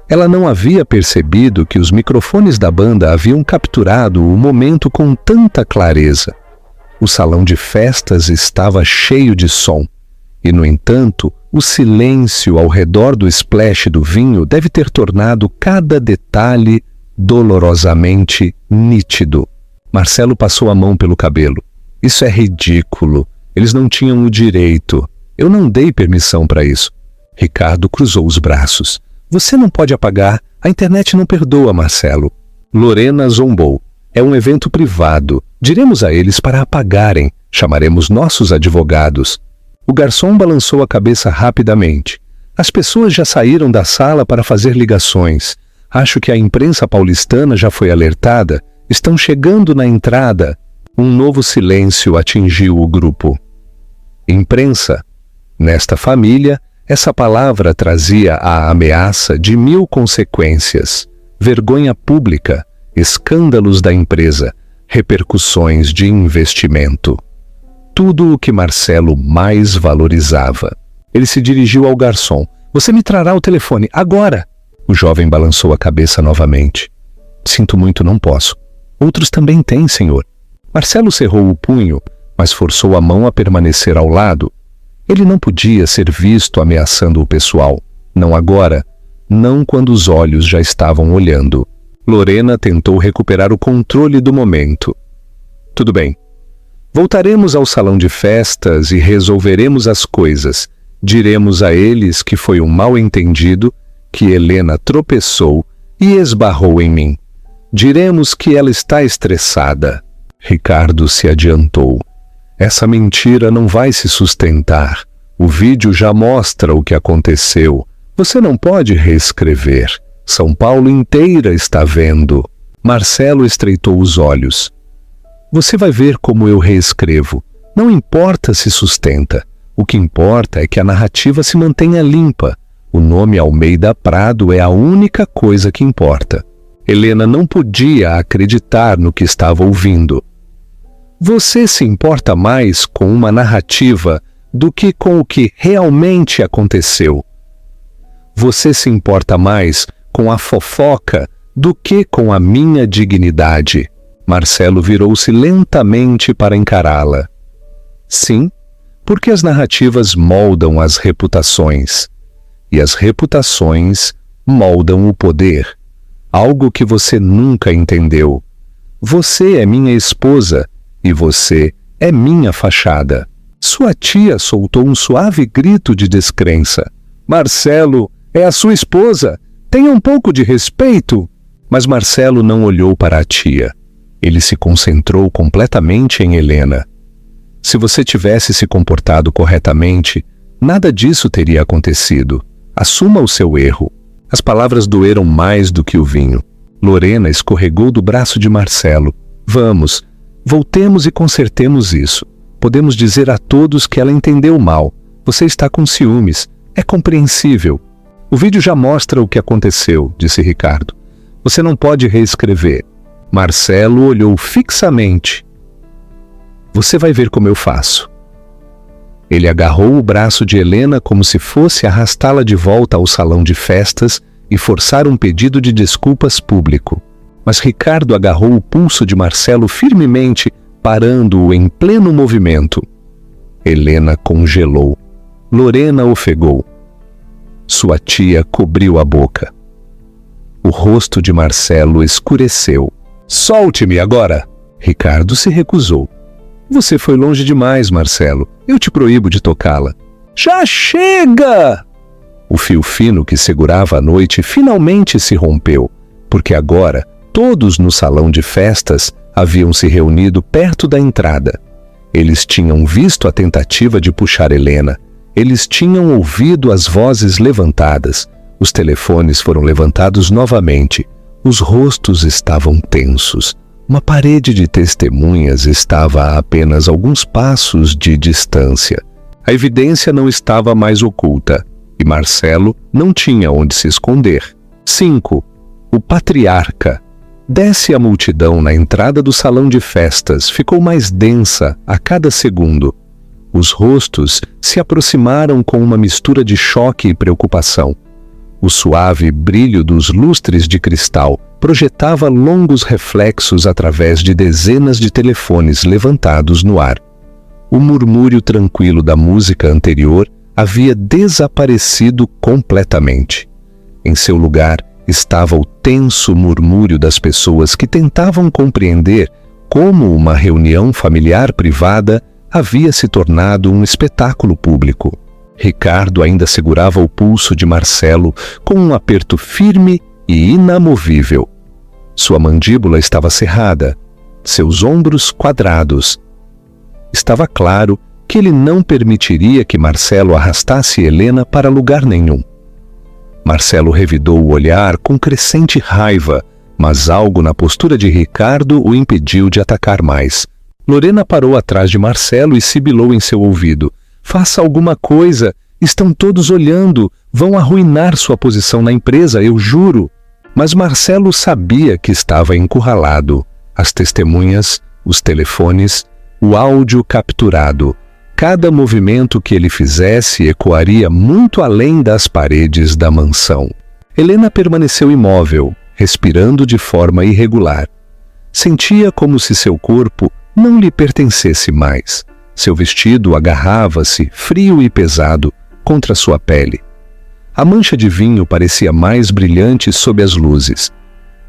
Speaker 1: Ela não havia percebido que os microfones da banda haviam capturado o momento com tanta clareza. O salão de festas estava cheio de som. E, no entanto, o silêncio ao redor do splash do vinho deve ter tornado cada detalhe dolorosamente nítido. Marcelo passou a mão pelo cabelo. Isso é ridículo. Eles não tinham o direito. Eu não dei permissão para isso. Ricardo cruzou os braços. Você não pode apagar. A internet não perdoa, Marcelo. Lorena zombou. É um evento privado. Diremos a eles para apagarem. Chamaremos nossos advogados. O garçom balançou a cabeça rapidamente. As pessoas já saíram da sala para fazer ligações. Acho que a imprensa paulistana já foi alertada. Estão chegando na entrada. Um novo silêncio atingiu o grupo. Imprensa. Nesta família, essa palavra trazia a ameaça de 1000 consequências. Vergonha pública, escândalos da empresa, repercussões de investimento. Tudo o que Marcelo mais valorizava. Ele se dirigiu ao garçom. Você me trará o telefone, agora! O jovem balançou a cabeça novamente. Sinto muito, não posso. Outros também têm, senhor. Marcelo cerrou o punho, mas forçou a mão a permanecer ao lado. Ele não podia ser visto ameaçando o pessoal. Não agora, não quando os olhos já estavam olhando. Lorena tentou recuperar o controle do momento. Tudo bem. Voltaremos ao salão de festas e resolveremos as coisas. Diremos a eles que foi um mal-entendido, que Helena tropeçou e esbarrou em mim. Diremos que ela está estressada. Ricardo se adiantou. Essa mentira não vai se sustentar. O vídeo já mostra o que aconteceu. Você não pode reescrever. São Paulo inteira está vendo. Marcelo estreitou os olhos. Você vai ver como eu reescrevo. Não importa se sustenta. O que importa é que a narrativa se mantenha limpa. O nome Almeida Prado é a única coisa que importa. Helena não podia acreditar no que estava ouvindo. Você se importa mais com uma narrativa do que com o que realmente aconteceu. Você se importa mais com a fofoca do que com a minha dignidade. Marcelo virou-se lentamente para encará-la. Sim, porque as narrativas moldam as reputações. E as reputações moldam o poder. Algo que você nunca entendeu. Você é minha esposa e você é minha fachada. Sua tia soltou um suave grito de descrença. Marcelo, é a sua esposa. Tenha um pouco de respeito. Mas Marcelo não olhou para a tia. Ele se concentrou completamente em Helena. Se você tivesse se comportado corretamente, nada disso teria acontecido. Assuma o seu erro. As palavras doeram mais do que o vinho. Lorena escorregou do braço de Marcelo. Vamos, voltemos e consertemos isso. Podemos dizer a todos que ela entendeu mal. Você está com ciúmes. É compreensível. O vídeo já mostra o que aconteceu, disse Ricardo. Você não pode reescrever. Marcelo olhou fixamente. Você vai ver como eu faço. Ele agarrou o braço de Helena como se fosse arrastá-la de volta ao salão de festas e forçar um pedido de desculpas público. Mas Ricardo agarrou o pulso de Marcelo firmemente, parando-o em pleno movimento. Helena congelou. Lorena ofegou. Sua tia cobriu a boca. O rosto de Marcelo escureceu. Solte-me agora! Ricardo se recusou. Você foi longe demais, Marcelo. Eu te proíbo de tocá-la. Já chega! O fio fino que segurava a noite finalmente se rompeu, porque agora todos no salão de festas haviam se reunido perto da entrada. Eles tinham visto a tentativa de puxar Helena. Eles tinham ouvido as vozes levantadas. Os telefones foram levantados novamente. Os rostos estavam tensos. Uma parede de testemunhas estava a apenas alguns passos de distância. A evidência não estava mais oculta, e Marcelo não tinha onde se esconder. 5. O patriarca. Desce a multidão na entrada do salão de festas, ficou mais densa a cada segundo. Os rostos se aproximaram com uma mistura de choque e preocupação. O suave brilho dos lustres de cristal projetava longos reflexos através de dezenas de telefones levantados no ar. O murmúrio tranquilo da música anterior havia desaparecido completamente. Em seu lugar estava o tenso murmúrio das pessoas que tentavam compreender como uma reunião familiar privada havia se tornado um espetáculo público. Ricardo ainda segurava o pulso de Marcelo com um aperto firme e inamovível. Sua mandíbula estava cerrada, seus ombros quadrados. Estava claro que ele não permitiria que Marcelo arrastasse Helena para lugar nenhum. Marcelo revidou o olhar com crescente raiva, mas algo na postura de Ricardo o impediu de atacar mais. Lorena parou atrás de Marcelo e sibilou em seu ouvido: "Faça alguma coisa, estão todos olhando, vão arruinar sua posição na empresa, eu juro." Mas Marcelo sabia que estava encurralado. As testemunhas, os telefones, o áudio capturado. Cada movimento que ele fizesse ecoaria muito além das paredes da mansão. Helena permaneceu imóvel, respirando de forma irregular. Sentia como se seu corpo não lhe pertencesse mais. Seu vestido agarrava-se, frio e pesado, contra sua pele. A mancha de vinho parecia mais brilhante sob as luzes.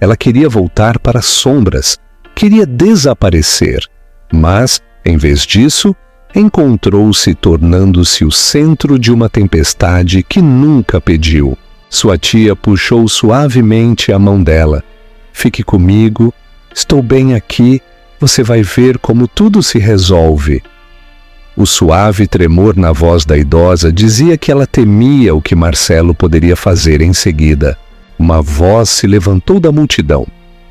Speaker 1: Ela queria voltar para as sombras, queria desaparecer, mas, em vez disso, encontrou-se tornando-se o centro de uma tempestade que nunca pediu. Sua tia puxou suavemente a mão dela. "Fique comigo, estou bem aqui, você vai ver como tudo se resolve." O suave tremor na voz da idosa dizia que ela temia o que Marcelo poderia fazer em seguida. Uma voz se levantou da multidão: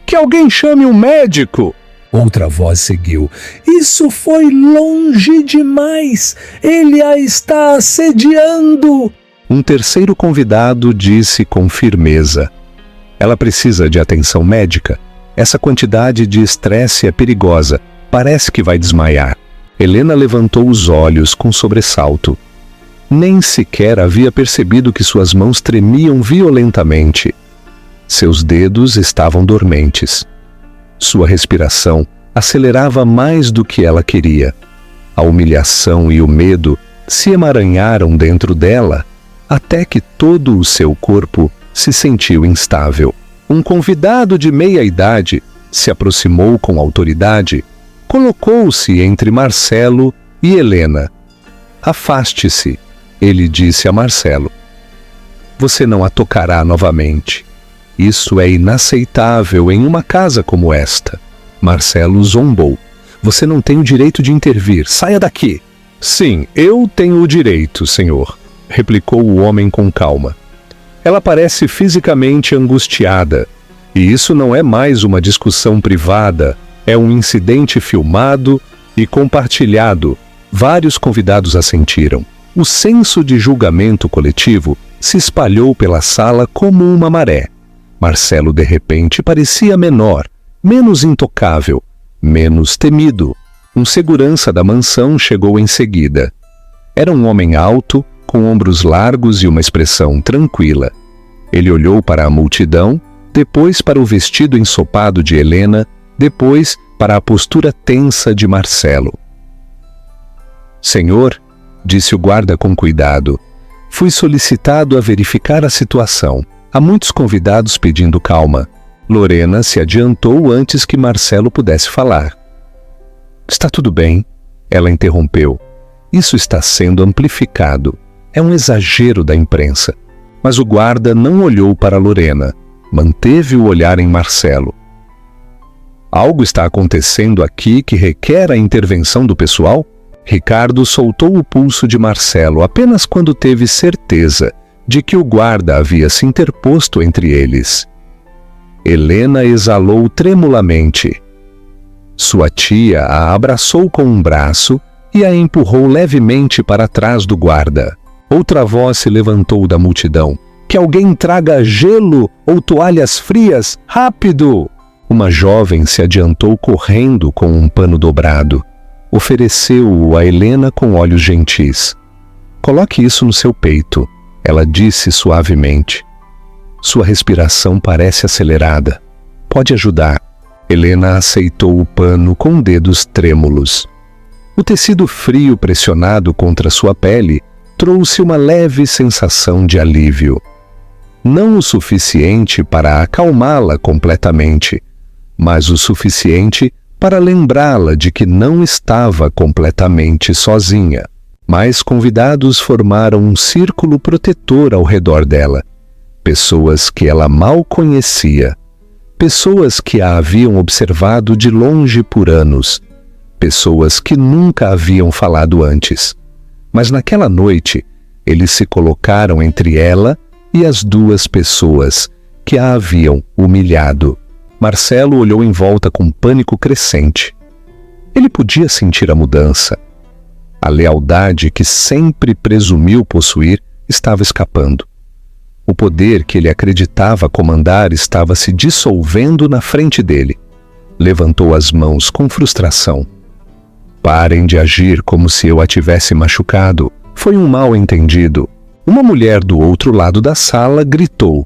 Speaker 1: "Que alguém chame um médico!"
Speaker 2: Outra voz seguiu: "Isso foi longe demais! Ele a está assediando!"
Speaker 1: Um terceiro convidado disse com firmeza: "Ela precisa de atenção médica. Essa quantidade de estresse é perigosa. Parece que vai desmaiar." Helena levantou os olhos com sobressalto. Nem sequer havia percebido que suas mãos tremiam violentamente. Seus dedos estavam dormentes. Sua respiração acelerava mais do que ela queria. A humilhação e o medo se emaranharam dentro dela, até que todo o seu corpo se sentiu instável. Um convidado de meia-idade se aproximou com autoridade, colocou-se entre Marcelo e Helena. "Afaste-se", ele disse a Marcelo. "Você não a tocará novamente. Isso é inaceitável em uma casa como esta." Marcelo zombou. "Você não tem o direito de intervir. Saia daqui." "Sim, eu tenho o direito, senhor", replicou o homem com calma. "Ela parece fisicamente angustiada. E isso não é mais uma discussão privada. É um incidente filmado e compartilhado." Vários convidados assentiram. O senso de julgamento coletivo se espalhou pela sala como uma maré. Marcelo, de repente, parecia menor, menos intocável, menos temido. Um segurança da mansão chegou em seguida. Era um homem alto, com ombros largos e uma expressão tranquila. Ele olhou para a multidão, depois para o vestido ensopado de Helena, depois para a postura tensa de Marcelo. "Senhor", disse o guarda com cuidado, "fui solicitado a verificar a situação. Há muitos convidados pedindo calma." Lorena se adiantou antes que Marcelo pudesse falar. "Está tudo bem", ela interrompeu. "Isso está sendo amplificado. É um exagero da imprensa." Mas o guarda não olhou para Lorena. Manteve o olhar em Marcelo. "Algo está acontecendo aqui que requer a intervenção do pessoal?" Ricardo soltou o pulso de Marcelo apenas quando teve certeza de que o guarda havia se interposto entre eles. Helena exalou tremulamente. Sua tia a abraçou com um braço e a empurrou levemente para trás do guarda. Outra voz se levantou da multidão. Que alguém traga gelo ou toalhas frias, rápido! Uma jovem se adiantou correndo com um pano dobrado. Ofereceu-o a Helena com olhos gentis. Coloque isso no seu peito, ela disse suavemente. Sua respiração parece acelerada. Pode ajudar. Helena aceitou o pano com dedos trêmulos. O tecido frio pressionado contra sua pele trouxe uma leve sensação de alívio. Não o suficiente para acalmá-la completamente, mas o suficiente para lembrá-la de que não estava completamente sozinha. Mais convidados formaram um círculo protetor ao redor dela. Pessoas que ela mal conhecia. Pessoas que a haviam observado de longe por anos. Pessoas que nunca haviam falado antes. Mas naquela noite, eles se colocaram entre ela e as duas pessoas que a haviam humilhado. Marcelo olhou em volta com pânico crescente. Ele podia sentir a mudança. A lealdade que sempre presumiu possuir estava escapando. O poder que ele acreditava comandar estava se dissolvendo na frente dele. Levantou as mãos com frustração. Parem de agir como se eu a tivesse machucado. Foi um mal-entendido. Uma mulher do outro lado da sala gritou.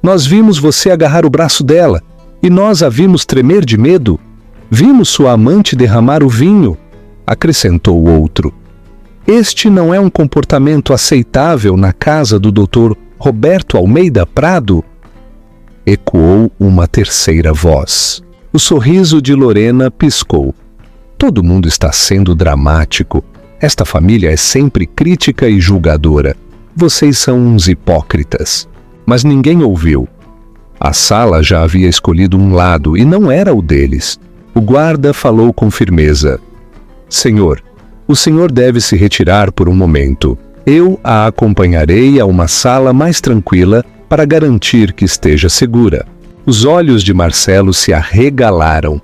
Speaker 1: Nós vimos você agarrar o braço dela, e nós a vimos tremer de medo. Vimos sua amante derramar o vinho, acrescentou o outro. Este não é um comportamento aceitável na casa do Dr. Roberto Almeida Prado? Ecoou uma terceira voz. O sorriso de Lorena piscou. Todo mundo está sendo dramático. Esta família é sempre crítica e julgadora. Vocês são uns hipócritas. Mas ninguém ouviu. A sala já havia escolhido um lado e não era o deles. O guarda falou com firmeza. Senhor, o senhor deve se retirar por um momento. Eu a acompanharei a uma sala mais tranquila para garantir que esteja segura. Os olhos de Marcelo se arregalaram.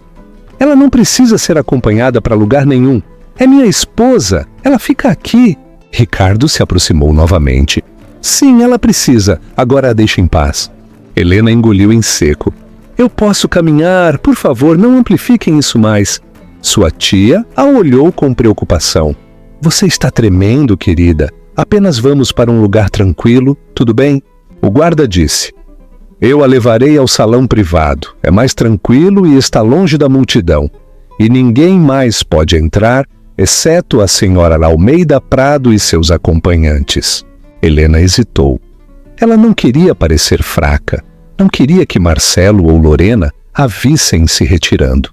Speaker 1: Ela não precisa ser acompanhada para lugar nenhum. É minha esposa. Ela fica aqui. Ricardo se aproximou novamente. Sim, ela precisa. Agora a deixe em paz. Helena engoliu em seco. Eu posso caminhar. Por favor, não amplifiquem isso mais. Sua tia a olhou com preocupação. Você está tremendo, querida. Apenas vamos para um lugar tranquilo, tudo bem? O guarda disse. Eu a levarei ao salão privado. É mais tranquilo e está longe da multidão. E ninguém mais pode entrar, exceto a senhora Almeida Prado e seus acompanhantes. Helena hesitou. Ela não queria parecer fraca. Não queria que Marcelo ou Lorena a vissem se retirando.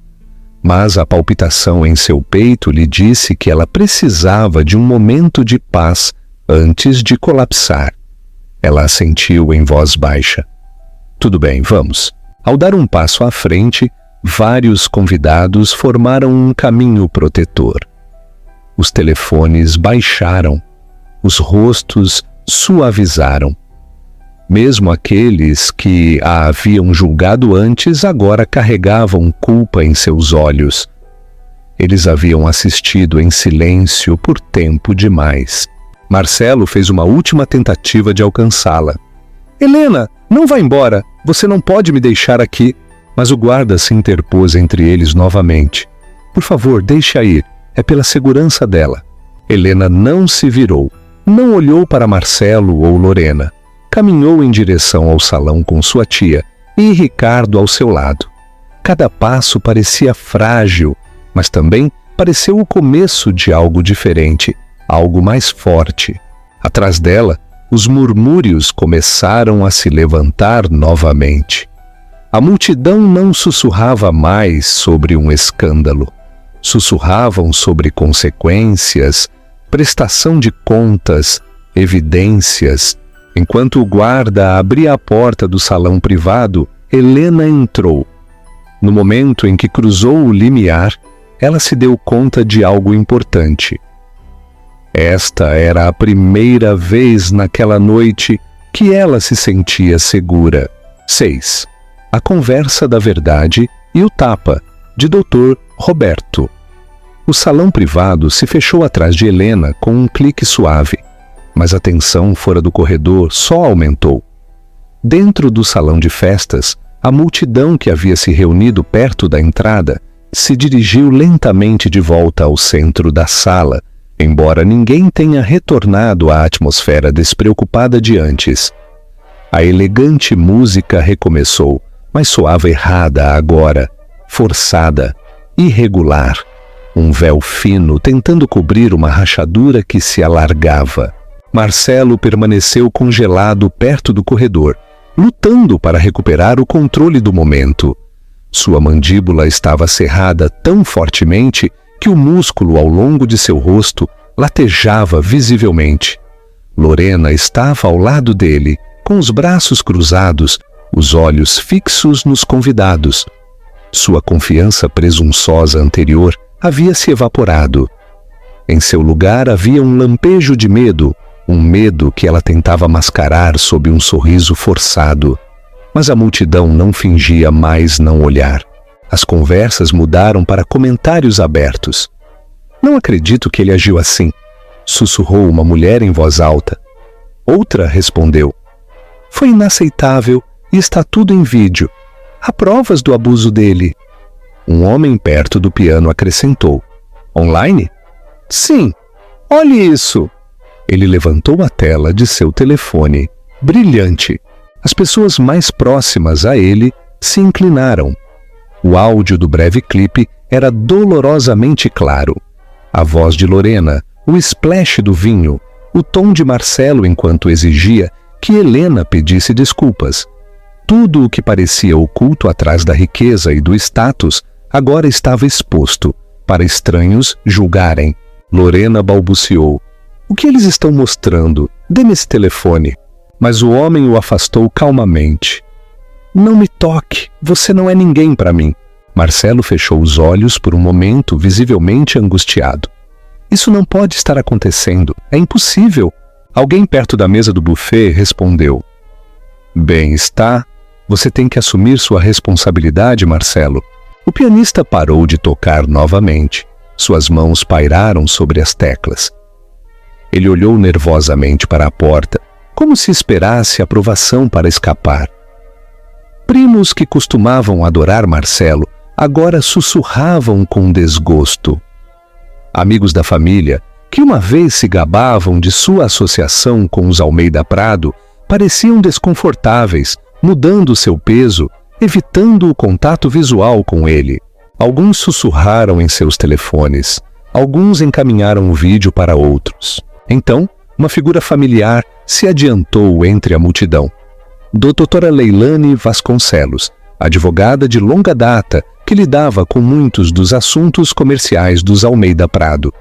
Speaker 1: Mas a palpitação em seu peito lhe disse que ela precisava de um momento de paz antes de colapsar. Ela assentiu em voz baixa. Tudo bem, vamos. Ao dar um passo à frente, vários convidados formaram um caminho protetor. Os telefones baixaram, os rostos suavizaram. Mesmo aqueles que a haviam julgado antes agora carregavam culpa em seus olhos. Eles haviam assistido em silêncio por tempo demais. Marcelo fez uma última tentativa de alcançá-la. Helena, não vá embora. Você não pode me deixar aqui. Mas o guarda se interpôs entre eles novamente. Por favor, deixe-a ir. É pela segurança dela. Helena não se virou. Não olhou para Marcelo ou Lorena. Caminhou em direção ao salão com sua tia e Ricardo ao seu lado. Cada passo parecia frágil, mas também pareceu o começo de algo diferente, algo mais forte. Atrás dela, os murmúrios começaram a se levantar novamente. A multidão não sussurrava mais sobre um escândalo. Sussurravam sobre consequências, prestação de contas, evidências. Enquanto o guarda abria a porta do salão privado, Helena entrou. No momento em que cruzou o limiar, ela se deu conta de algo importante. Esta era a primeira vez naquela noite que ela se sentia segura. 6. A conversa da verdade e o tapa, de Dr. Roberto. O salão privado se fechou atrás de Helena com um clique suave, mas a tensão fora do corredor só aumentou. Dentro do salão de festas, a multidão que havia se reunido perto da entrada se dirigiu lentamente de volta ao centro da sala, embora ninguém tenha retornado à atmosfera despreocupada de antes. A elegante música recomeçou, mas soava errada agora, forçada, irregular. Um véu fino tentando cobrir uma rachadura que se alargava. Marcelo permaneceu congelado perto do corredor, lutando para recuperar o controle do momento. Sua mandíbula estava cerrada tão fortemente que o músculo ao longo de seu rosto latejava visivelmente. Lorena estava ao lado dele, com os braços cruzados, os olhos fixos nos convidados. Sua confiança presunçosa anterior havia se evaporado. Em seu lugar havia um lampejo de medo, um medo que ela tentava mascarar sob um sorriso forçado. Mas a multidão não fingia mais não olhar. As conversas mudaram para comentários abertos. "Não acredito que ele agiu assim", sussurrou uma mulher em voz alta. Outra respondeu: "Foi inaceitável e está tudo em vídeo. Há provas do abuso dele." Um homem perto do piano acrescentou: "Online?" "Sim, olhe isso." Ele levantou a tela de seu telefone, brilhante. As pessoas mais próximas a ele se inclinaram. O áudio do breve clipe era dolorosamente claro. A voz de Lorena, o splash do vinho, o tom de Marcelo enquanto exigia que Helena pedisse desculpas. Tudo o que parecia oculto atrás da riqueza e do status agora estava exposto, para estranhos julgarem. Lorena balbuciou: "O que eles estão mostrando? Dê-me esse telefone." Mas o homem o afastou calmamente. "Não me toque, você não é ninguém para mim." Marcelo fechou os olhos por um momento, visivelmente angustiado. "Isso não pode estar acontecendo, é impossível." Alguém perto da mesa do buffet respondeu: "Bem, está. Você tem que assumir sua responsabilidade, Marcelo." O pianista parou de tocar novamente. Suas mãos pairaram sobre as teclas. Ele olhou nervosamente para a porta, como se esperasse aprovação para escapar. Primos que costumavam adorar Marcelo agora sussurravam com desgosto. Amigos da família, que uma vez se gabavam de sua associação com os Almeida Prado, pareciam desconfortáveis, mudando seu peso, evitando o contato visual com ele. Alguns sussurraram em seus telefones, alguns encaminharam o vídeo para outros. Então, uma figura familiar se adiantou entre a multidão. Doutora Leilane Vasconcelos, advogada de longa data que lidava com muitos dos assuntos comerciais dos Almeida Prado.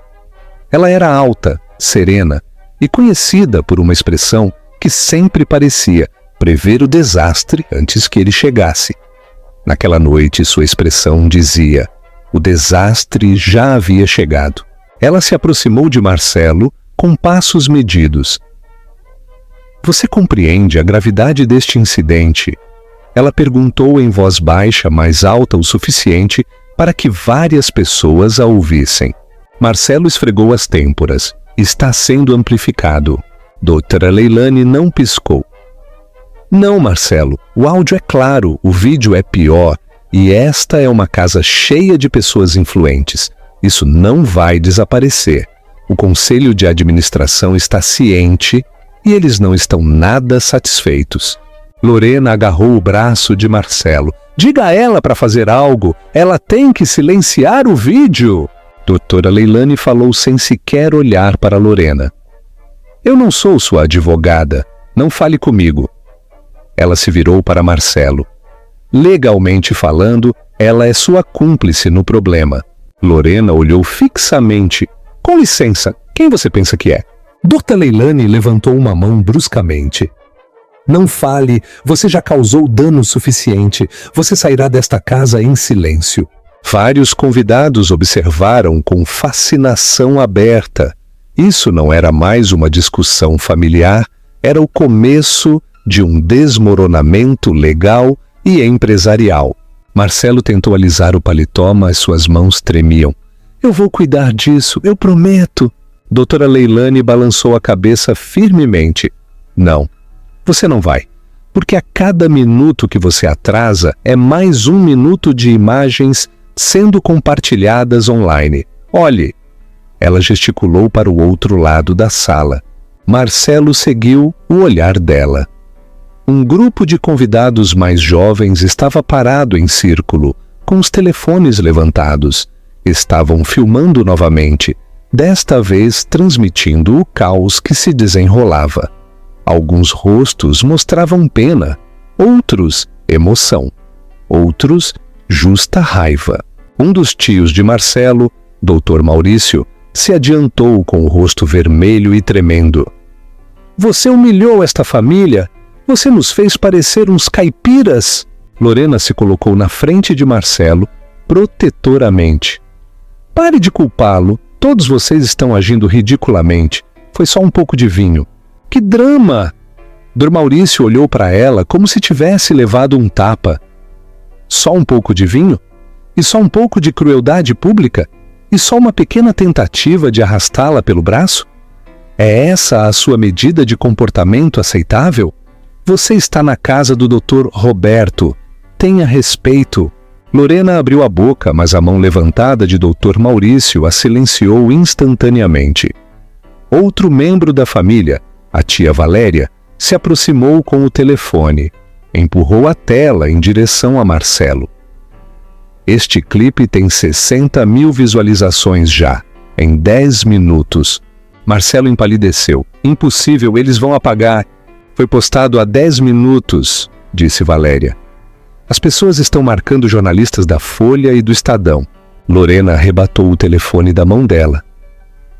Speaker 1: Ela era alta, serena e conhecida por uma expressão que sempre parecia prever o desastre antes que ele chegasse. Naquela noite, sua expressão dizia: o desastre já havia chegado. Ela se aproximou de Marcelo com passos medidos. "Você compreende a gravidade deste incidente?" Ela perguntou em voz baixa, mas alta o suficiente para que várias pessoas a ouvissem. Marcelo esfregou as têmporas. "Está sendo amplificado." Doutora Leilane não piscou. "Não, Marcelo, o áudio é claro, o vídeo é pior, e esta é uma casa cheia de pessoas influentes. Isso não vai desaparecer. O Conselho de Administração está ciente e eles não estão nada satisfeitos." Lorena agarrou o braço de Marcelo. "Diga a ela para fazer algo. Ela tem que silenciar o vídeo." Doutora Leilane falou sem sequer olhar para Lorena. "Eu não sou sua advogada. Não fale comigo." Ela se virou para Marcelo. "Legalmente falando, ela é sua cúmplice no problema." Lorena olhou fixamente. "Com licença, quem você pensa que é?" Doutora Leilane levantou uma mão bruscamente. "Não fale, você já causou dano suficiente. Você sairá desta casa em silêncio." Vários convidados observaram com fascinação aberta. Isso não era mais uma discussão familiar, era o começo de um desmoronamento legal e empresarial. Marcelo tentou alisar o paletó, mas suas mãos tremiam. Eu vou cuidar disso, eu prometo. Doutora Leilane balançou a cabeça firmemente. Não, você não vai. Porque a cada minuto que você atrasa é mais 1 minuto de imagens sendo compartilhadas online. Olhe. Ela gesticulou para o outro lado da sala. Marcelo seguiu o olhar dela. Um grupo de convidados mais jovens estava parado em círculo, com os telefones levantados. Estavam filmando novamente, desta vez transmitindo o caos que se desenrolava. Alguns rostos mostravam pena, outros emoção, outros justa raiva. Um dos tios de Marcelo, Dr. Maurício, se adiantou com o rosto vermelho e tremendo. Você humilhou esta família? Você nos fez parecer uns caipiras? Lorena se colocou na frente de Marcelo, protetoramente. Pare de culpá-lo. Todos vocês estão agindo ridiculamente. Foi só um pouco de vinho. Que drama! Dr. Maurício olhou para ela como se tivesse levado um tapa. Só um pouco de vinho? E só um pouco de crueldade pública? E só uma pequena tentativa de arrastá-la pelo braço? É essa a sua medida de comportamento aceitável? Você está na casa do Dr. Roberto. Tenha respeito. Lorena abriu a boca, mas a mão levantada de Dr. Maurício a silenciou instantaneamente. Outro membro da família, a tia Valéria, se aproximou com o telefone. Empurrou a tela em direção a Marcelo. Este clipe tem 60 mil visualizações já, em 10 minutos. Marcelo empalideceu. Impossível, eles vão apagar. Foi postado há 10 minutos, disse Valéria. As pessoas estão marcando jornalistas da Folha e do Estadão. Lorena arrebatou o telefone da mão dela.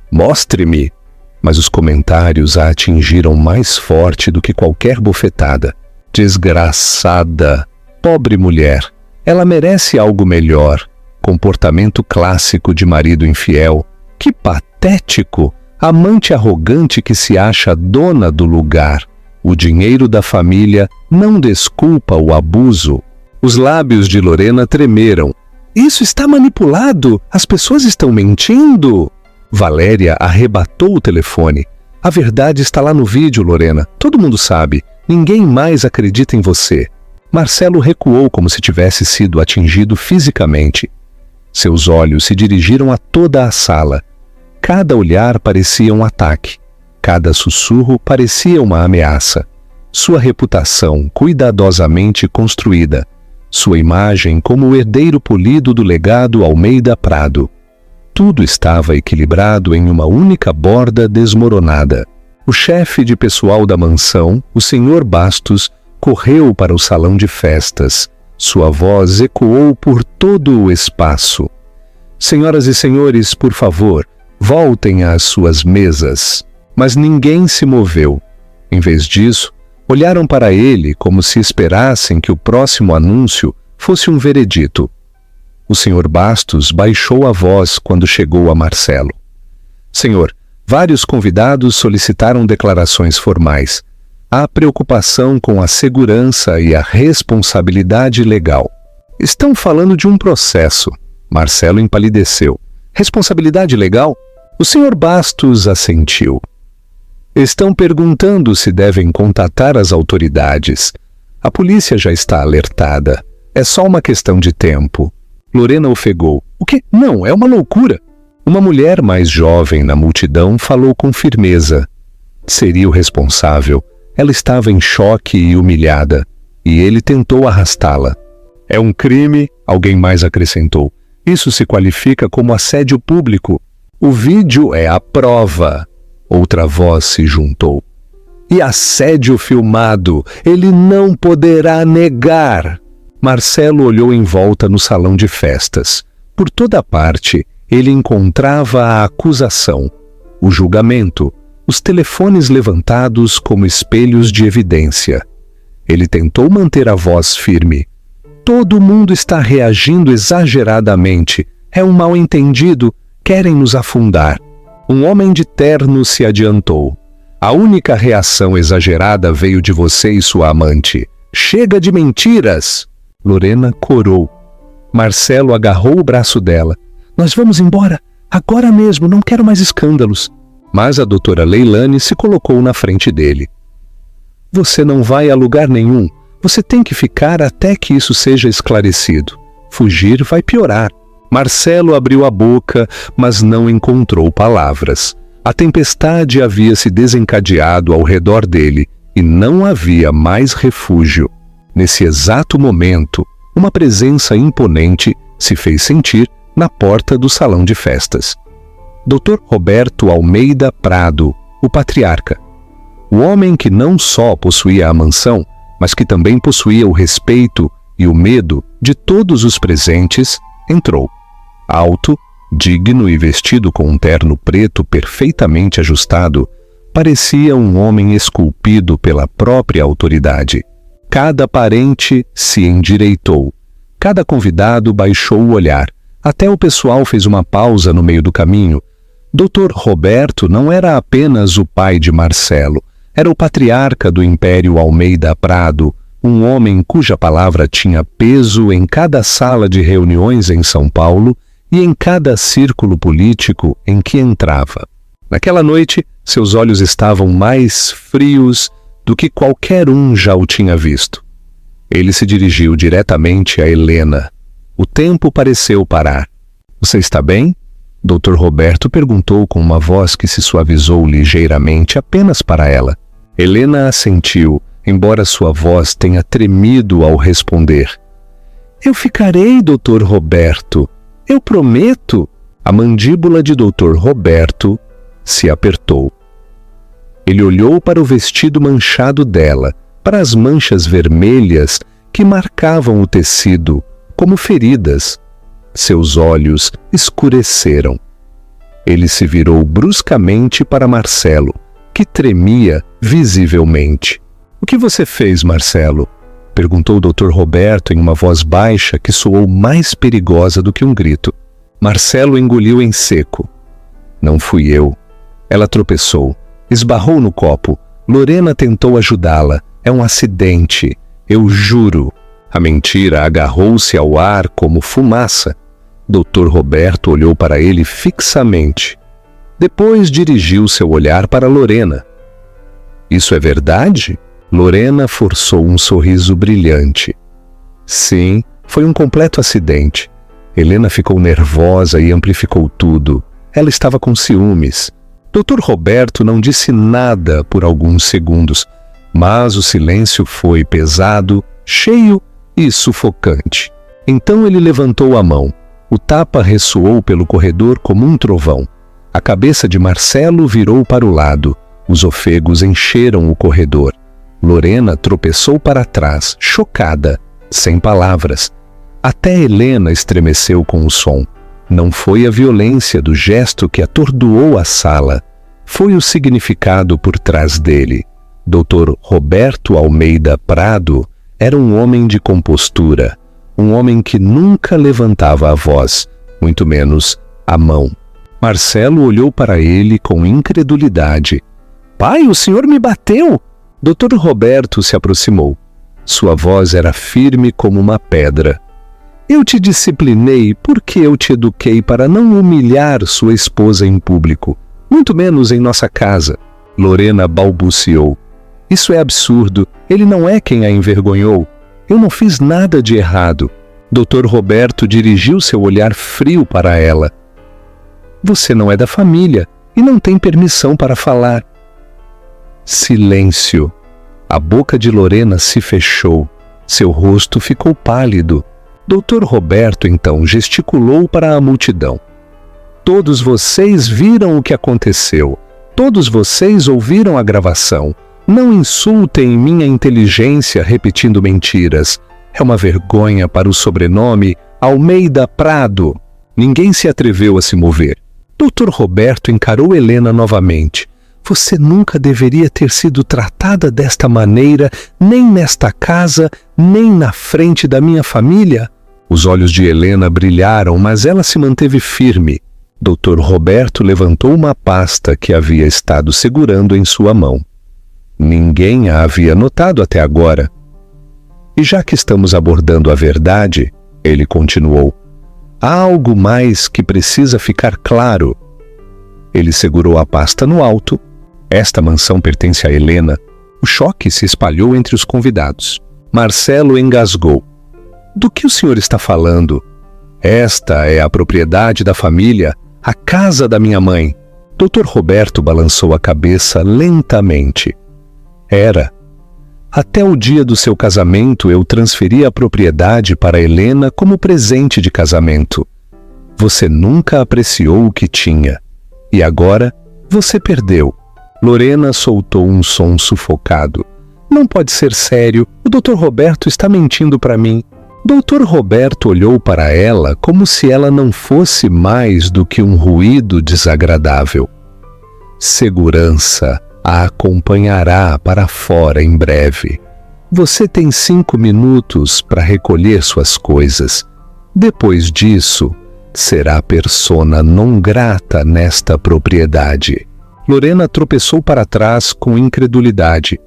Speaker 1: Mostre-me! Mas os comentários a atingiram mais forte do que qualquer bofetada. Desgraçada! Pobre mulher! Ela merece algo melhor. Comportamento clássico de marido infiel. Que patético! Amante arrogante que se acha dona do lugar. O dinheiro da família não desculpa o abuso. Os lábios de Lorena tremeram. Isso está manipulado! As pessoas estão mentindo! Valéria arrebatou o telefone. A verdade está lá no vídeo, Lorena. Todo mundo sabe. Ninguém mais acredita em você. Marcelo recuou como se tivesse sido atingido fisicamente. Seus olhos se dirigiram a toda a sala. Cada olhar parecia um ataque. Cada sussurro parecia uma ameaça. Sua reputação cuidadosamente construída. Sua imagem como o herdeiro polido do legado Almeida Prado. Tudo estava equilibrado em uma única borda desmoronada. O chefe de pessoal da mansão, o Sr. Bastos, correu para o salão de festas. Sua voz ecoou por todo o espaço. Senhoras e senhores, por favor, voltem às suas mesas. Mas ninguém se moveu. Em vez disso, olharam para ele como se esperassem que o próximo anúncio fosse um veredito. O Sr. Bastos baixou a voz quando chegou a Marcelo. Senhor, vários convidados solicitaram declarações formais. Há preocupação com a segurança e a responsabilidade legal. Estão falando de um processo. Marcelo empalideceu. Responsabilidade legal? O Sr. Bastos assentiu. Estão perguntando se devem contatar as autoridades. A polícia já está alertada. É só uma questão de tempo. Lorena ofegou. O quê? Não, é uma loucura. Uma mulher mais jovem na multidão falou com firmeza. Seria o responsável. Ela estava em choque e humilhada, e ele tentou arrastá-la. É um crime, alguém mais acrescentou. Isso se qualifica como assédio público. O vídeo é a prova. Outra voz se juntou. E assédio filmado, ele não poderá negar. Marcelo olhou em volta no salão de festas. Por toda parte, ele encontrava a acusação, o julgamento, os telefones levantados como espelhos de evidência. Ele tentou manter a voz firme. Todo mundo está reagindo exageradamente. É um mal-entendido. Querem nos afundar. Um homem de terno se adiantou. A única reação exagerada veio de você e sua amante. Chega de mentiras! Lorena corou. Marcelo agarrou o braço dela. Nós vamos embora, agora mesmo, não quero mais escândalos. Mas a doutora Leilane se colocou na frente dele. Você não vai a lugar nenhum. Você tem que ficar até que isso seja esclarecido. Fugir vai piorar. Marcelo abriu a boca, mas não encontrou palavras. A tempestade havia se desencadeado ao redor dele e não havia mais refúgio. Nesse exato momento, uma presença imponente se fez sentir na porta do salão de festas. Dr. Roberto Almeida Prado, o patriarca. O homem que não só possuía a mansão, mas que também possuía o respeito e o medo de todos os presentes, entrou. Alto, digno e vestido com um terno preto perfeitamente ajustado, parecia um homem esculpido pela própria autoridade. Cada parente se endireitou. Cada convidado baixou o olhar. Até o pessoal fez uma pausa no meio do caminho. Dr. Roberto não era apenas o pai de Marcelo, era o patriarca do Império Almeida Prado, um homem cuja palavra tinha peso em cada sala de reuniões em São Paulo e em cada círculo político em que entrava. Naquela noite, seus olhos estavam mais frios do que qualquer um já o tinha visto. Ele se dirigiu diretamente a Helena. O tempo pareceu parar. Você está bem? Dr. Roberto perguntou com uma voz que se suavizou ligeiramente apenas para ela. Helena assentiu, embora sua voz tenha tremido ao responder. Eu ficarei, Dr. Roberto. Eu prometo. A mandíbula de Dr. Roberto se apertou. Ele olhou para o vestido manchado dela, para as manchas vermelhas que marcavam o tecido, como feridas. Seus olhos escureceram. Ele se virou bruscamente para Marcelo, que tremia visivelmente. O que você fez, Marcelo? Perguntou o Dr. Roberto em uma voz baixa que soou mais perigosa do que um grito. Marcelo engoliu em seco. Não fui eu. Ela tropeçou, esbarrou no copo. Lorena tentou ajudá-la. É um acidente, eu juro. A mentira agarrou-se ao ar como fumaça. Dr. Roberto olhou para ele fixamente. Depois dirigiu seu olhar para Lorena. Isso é verdade? Lorena forçou um sorriso brilhante. Sim, foi um completo acidente. Helena ficou nervosa e amplificou tudo. Ela estava com ciúmes. Dr. Roberto não disse nada por alguns segundos, mas o silêncio foi pesado, cheio e sufocante. Então ele levantou a mão. O tapa ressoou pelo corredor como um trovão. A cabeça de Marcelo virou para o lado. Os ofegos encheram o corredor. Lorena tropeçou para trás, chocada, sem palavras. Até Helena estremeceu com o som. Não foi a violência do gesto que atordoou a sala. Foi o significado por trás dele. Dr. Roberto Almeida Prado era um homem de compostura, um homem que nunca levantava a voz, muito menos a mão. Marcelo olhou para ele com incredulidade. Pai, o senhor me bateu! Dr. Roberto se aproximou. Sua voz era firme como uma pedra. Eu te disciplinei porque eu te eduquei para não humilhar sua esposa em público, muito menos em nossa casa. Lorena balbuciou. Isso é absurdo. Ele não é quem a envergonhou. Eu não fiz nada de errado. Dr. Roberto dirigiu seu olhar frio para ela. Você não é da família e não tem permissão para falar. Silêncio. A boca de Lorena se fechou. Seu rosto ficou pálido. Dr. Roberto então gesticulou para a multidão. Todos vocês viram o que aconteceu. Todos vocês ouviram a gravação. Não insultem minha inteligência repetindo mentiras. É uma vergonha para o sobrenome Almeida Prado. Ninguém se atreveu a se mover. Dr. Roberto encarou Helena novamente. Você nunca deveria ter sido tratada desta maneira, nem nesta casa, nem na frente da minha família. Os olhos de Helena brilharam, mas ela se manteve firme. Dr. Roberto levantou uma pasta que havia estado segurando em sua mão. Ninguém a havia notado até agora. E já que estamos abordando a verdade, Ele continuou. Há algo mais que precisa ficar claro. Ele segurou a pasta no alto. Esta mansão pertence a Helena. O choque se espalhou entre os convidados. Marcelo engasgou. Do que o senhor está falando? Esta é a propriedade da família, a casa da minha mãe. Dr. Roberto balançou a cabeça lentamente. Era. Até o dia do seu casamento eu transferi a propriedade para Helena como presente de casamento. Você nunca apreciou o que tinha. E agora você perdeu. Lorena soltou um som sufocado. Não pode ser sério, o Dr. Roberto está mentindo para mim. Dr. Roberto olhou para ela como se ela não fosse mais do que um ruído desagradável. Segurança a acompanhará para fora em breve. Você tem 5 minutos para recolher suas coisas. Depois disso, será persona non grata nesta propriedade. Lorena tropeçou para trás com incredulidade.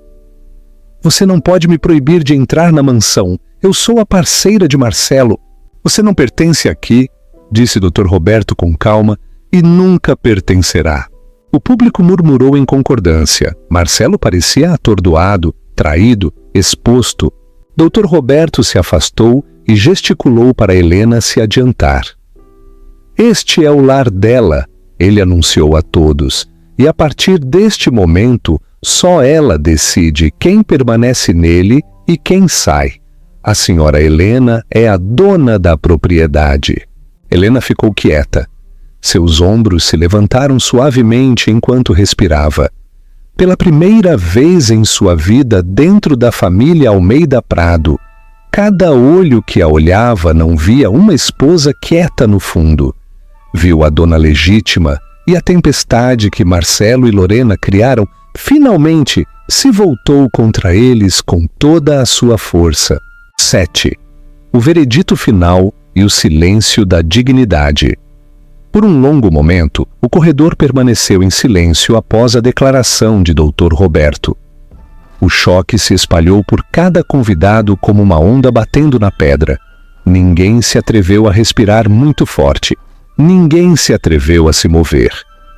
Speaker 1: Você não pode me proibir de entrar na mansão. Eu sou a parceira de Marcelo. Você não pertence aqui, disse Dr. Roberto com calma, e nunca pertencerá. O público murmurou em concordância. Marcelo parecia atordoado, traído, exposto. Dr. Roberto se afastou e gesticulou para Helena se adiantar. Este é o lar dela, ele anunciou a todos, e a partir deste momento, só ela decide quem permanece nele e quem sai. A senhora Helena é a dona da propriedade. Helena ficou quieta. Seus ombros se levantaram suavemente enquanto respirava. Pela primeira vez em sua vida dentro da família Almeida Prado, cada olho que a olhava não via uma esposa quieta no fundo. Viu a dona legítima e a tempestade que Marcelo e Lorena criaram finalmente se voltou contra eles com toda a sua força. 7. O veredito final e o silêncio da dignidade. Por um longo momento, o corredor permaneceu em silêncio após a declaração de Dr. Roberto. O choque se espalhou por cada convidado como uma onda batendo na pedra. Ninguém se atreveu a respirar muito forte. Ninguém se atreveu a se mover.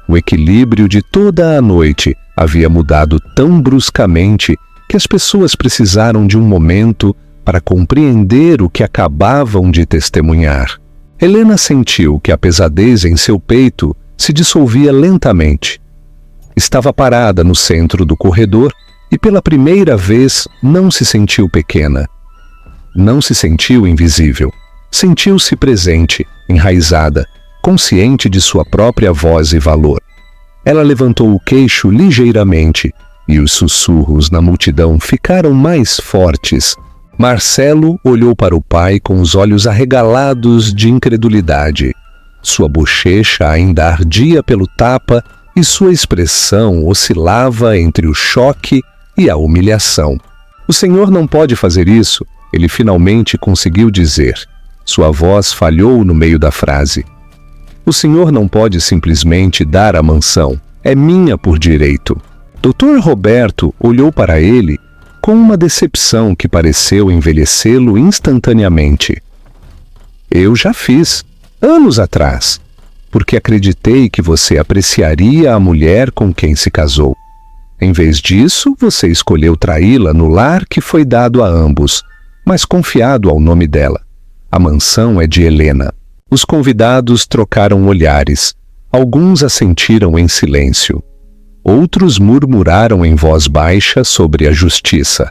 Speaker 1: O equilíbrio de toda a noite havia mudado tão bruscamente que as pessoas precisaram de um momento para compreender o que acabavam de testemunhar. Helena sentiu que a pesadez em seu peito se dissolvia lentamente. Estava parada no centro do corredor e pela primeira vez não se sentiu pequena. Não se sentiu invisível. Sentiu-se presente, enraizada, consciente de sua própria voz e valor. Ela levantou o queixo ligeiramente e os sussurros na multidão ficaram mais fortes. Marcelo olhou para o pai com os olhos arregalados de incredulidade. Sua bochecha ainda ardia pelo tapa e sua expressão oscilava entre o choque e a humilhação. O senhor não pode fazer isso, ele finalmente conseguiu dizer. Sua voz falhou no meio da frase. O senhor não pode simplesmente dar a mansão. É minha por direito. Dr. Roberto olhou para ele com uma decepção que pareceu envelhecê-lo instantaneamente. Eu já fiz, anos atrás, porque acreditei que você apreciaria a mulher com quem se casou. Em vez disso, você escolheu traí-la no lar que foi dado a ambos, mas confiado ao nome dela. A mansão é de Helena. Os convidados trocaram olhares. Alguns assentiram em silêncio. Outros murmuraram em voz baixa sobre a justiça.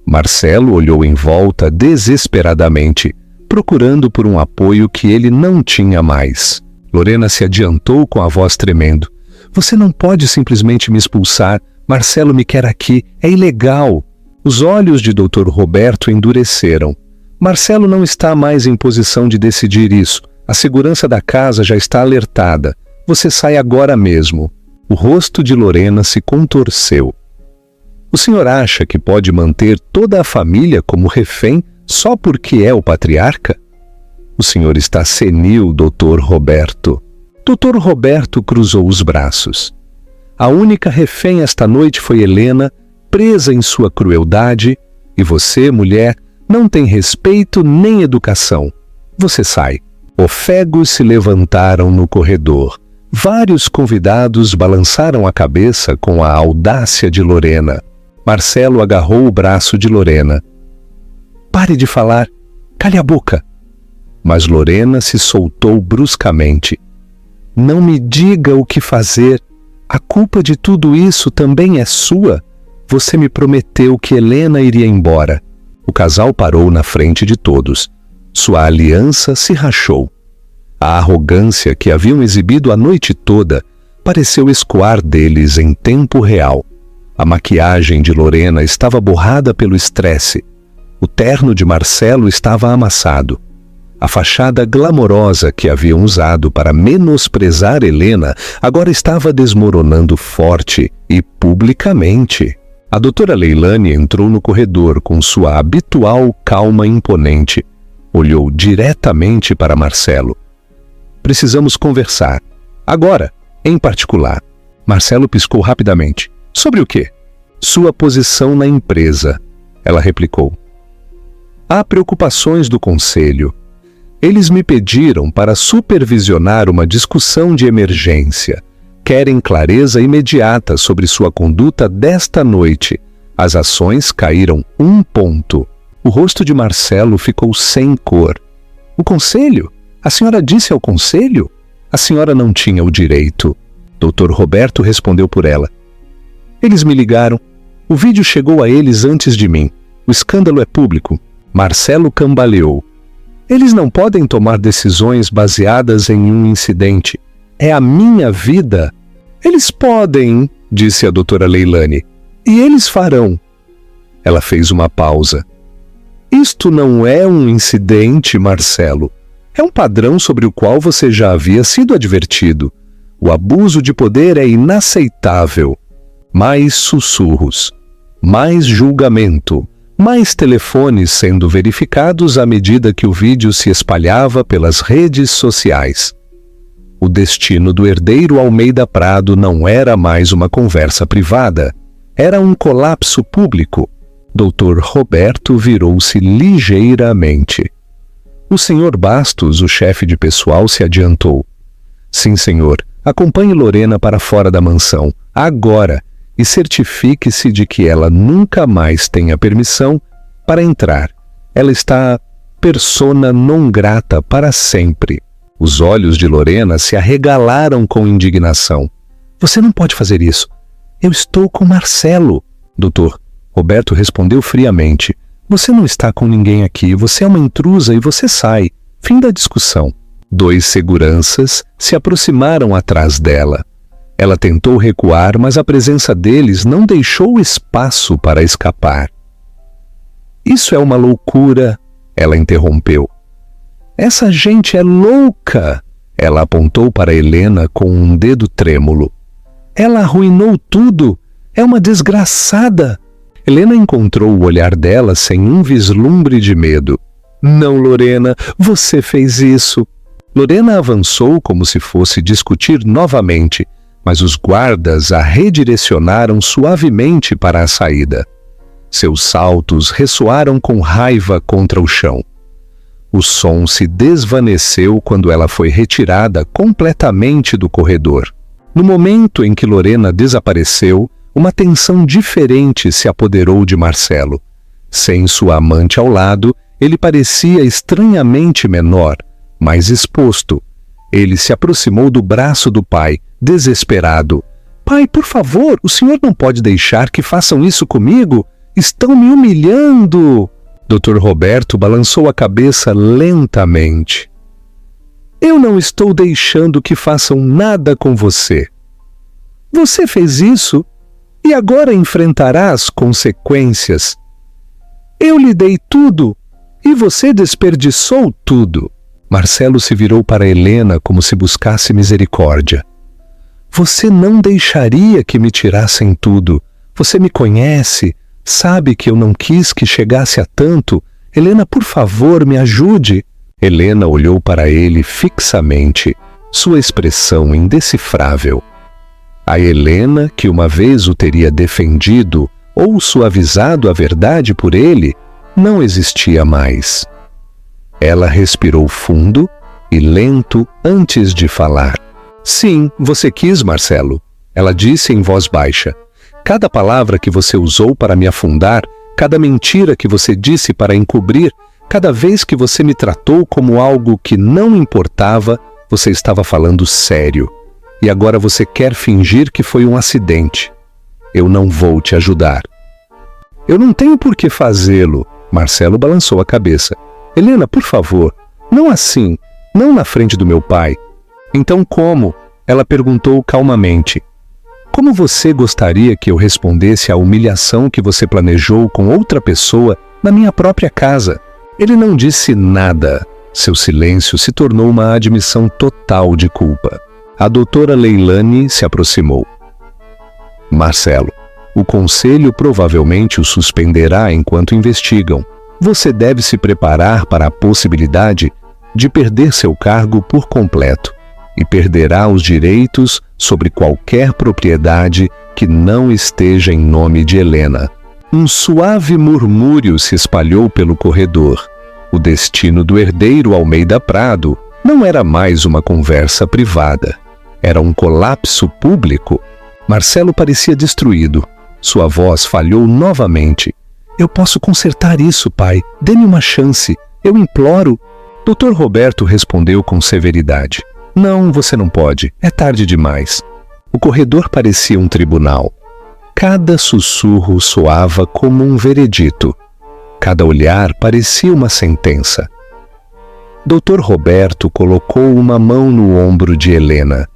Speaker 1: Marcelo olhou em volta desesperadamente, procurando por um apoio que ele não tinha mais. Lorena se adiantou com a voz tremendo. Você não pode simplesmente me expulsar. Marcelo me quer aqui. É ilegal. Os olhos de Dr. Roberto endureceram. Marcelo não está mais em posição de decidir isso. A segurança da casa já está alertada. Você sai agora mesmo. O rosto de Lorena se contorceu. O senhor acha que pode manter toda a família como refém só porque é o patriarca? O senhor está senil, Dr. Roberto. Dr. Roberto cruzou os braços. A única refém esta noite foi Helena, presa em sua crueldade, e você, mulher, não tem respeito nem educação. Você sai. Ofegos se levantaram no corredor. Vários convidados balançaram a cabeça com a audácia de Lorena. Marcelo agarrou o braço de Lorena. Pare de falar. Cale a boca. Mas Lorena se soltou bruscamente. Não me diga o que fazer. A culpa de tudo isso também é sua. Você me prometeu que Helena iria embora. O casal parou na frente de todos. Sua aliança se rachou. A arrogância que haviam exibido a noite toda pareceu escoar deles em tempo real. A maquiagem de Lorena estava borrada pelo estresse. O terno de Marcelo estava amassado. A fachada glamourosa que haviam usado para menosprezar Helena agora estava desmoronando forte e publicamente. A doutora Leilani entrou no corredor com sua habitual calma imponente. Olhou diretamente para Marcelo. Precisamos conversar. Agora, em particular. Marcelo piscou rapidamente. Sobre o quê? Sua posição na empresa. Ela replicou. Há preocupações do conselho. Eles me pediram para supervisionar uma discussão de emergência. Querem clareza imediata sobre sua conduta desta noite. As ações caíram 1 ponto. O rosto de Marcelo ficou sem cor. O conselho? A senhora disse ao conselho? A senhora não tinha o direito. Dr. Roberto respondeu por ela. Eles me ligaram. O vídeo chegou a eles antes de mim. O escândalo é público. Marcelo cambaleou. Eles não podem tomar decisões baseadas em um incidente. É a minha vida. Eles podem, disse a doutora Leilani. E eles farão. Ela fez uma pausa. Isto não é um incidente, Marcelo. É um padrão sobre o qual você já havia sido advertido. O abuso de poder é inaceitável. Mais sussurros, mais julgamento, mais telefones sendo verificados à medida que o vídeo se espalhava pelas redes sociais. O destino do herdeiro Almeida Prado não era mais uma conversa privada. Era um colapso público. Dr. Roberto virou-se ligeiramente. O senhor Bastos, o chefe de pessoal, se adiantou. Sim, senhor. Acompanhe Lorena para fora da mansão, agora, e certifique-se de que ela nunca mais tenha permissão para entrar. Ela está persona non grata para sempre. Os olhos de Lorena se arregalaram com indignação. Você não pode fazer isso. Eu estou com Marcelo. Doutor, Roberto respondeu friamente. Você não está com ninguém aqui, você é uma intrusa e você sai. Fim da discussão. 2 seguranças se aproximaram atrás dela. Ela tentou recuar, mas a presença deles não deixou espaço para escapar. Isso é uma loucura, ela interrompeu. Essa gente é louca, ela apontou para Helena com um dedo trêmulo. Ela arruinou tudo, é uma desgraçada. Helena encontrou o olhar dela sem um vislumbre de medo. Não, Lorena, você fez isso. Lorena avançou como se fosse discutir novamente, mas os guardas a redirecionaram suavemente para a saída. Seus saltos ressoaram com raiva contra o chão. O som se desvaneceu quando ela foi retirada completamente do corredor. No momento em que Lorena desapareceu, uma tensão diferente se apoderou de Marcelo. Sem sua amante ao lado, ele parecia estranhamente menor, mais exposto. Ele se aproximou do braço do pai, desesperado. Pai, por favor, o senhor não pode deixar que façam isso comigo? Estão me humilhando! Dr. Roberto balançou a cabeça lentamente. Eu não estou deixando que façam nada com você. Você fez isso e agora enfrentará as consequências. Eu lhe dei tudo e você desperdiçou tudo. Marcelo se virou para Helena como se buscasse misericórdia. Você não deixaria que me tirassem tudo. Você me conhece, sabe que eu não quis que chegasse a tanto. Helena, por favor, me ajude. Helena olhou para ele fixamente, sua expressão indecifrável. A Helena, que uma vez o teria defendido ou suavizado a verdade por ele, não existia mais. Ela respirou fundo e lento antes de falar. Sim, você quis, Marcelo. Ela disse em voz baixa. Cada palavra que você usou para me afundar, cada mentira que você disse para encobrir, cada vez que você me tratou como algo que não importava, você estava falando sério. E agora você quer fingir que foi um acidente. Eu não vou te ajudar. Eu não tenho por que fazê-lo. Marcelo balançou a cabeça. Helena, por favor, não assim, não na frente do meu pai. Então como? Ela perguntou calmamente. Como você gostaria que eu respondesse à humilhação que você planejou com outra pessoa na minha própria casa? Ele não disse nada. Seu silêncio se tornou uma admissão total de culpa. A doutora Leilani se aproximou. Marcelo, o conselho provavelmente o suspenderá enquanto investigam. Você deve se preparar para a possibilidade de perder seu cargo por completo e perderá os direitos sobre qualquer propriedade que não esteja em nome de Helena. Um suave murmúrio se espalhou pelo corredor. O destino do herdeiro Almeida Prado não era mais uma conversa privada. Era um colapso público. Marcelo parecia destruído. Sua voz falhou novamente. Eu posso consertar isso, pai. Dê-me uma chance. Eu imploro. Dr. Roberto respondeu com severidade. Não, você não pode. É tarde demais. O corredor parecia um tribunal. Cada sussurro soava como um veredito. Cada olhar parecia uma sentença. Dr. Roberto colocou uma mão no ombro de Helena.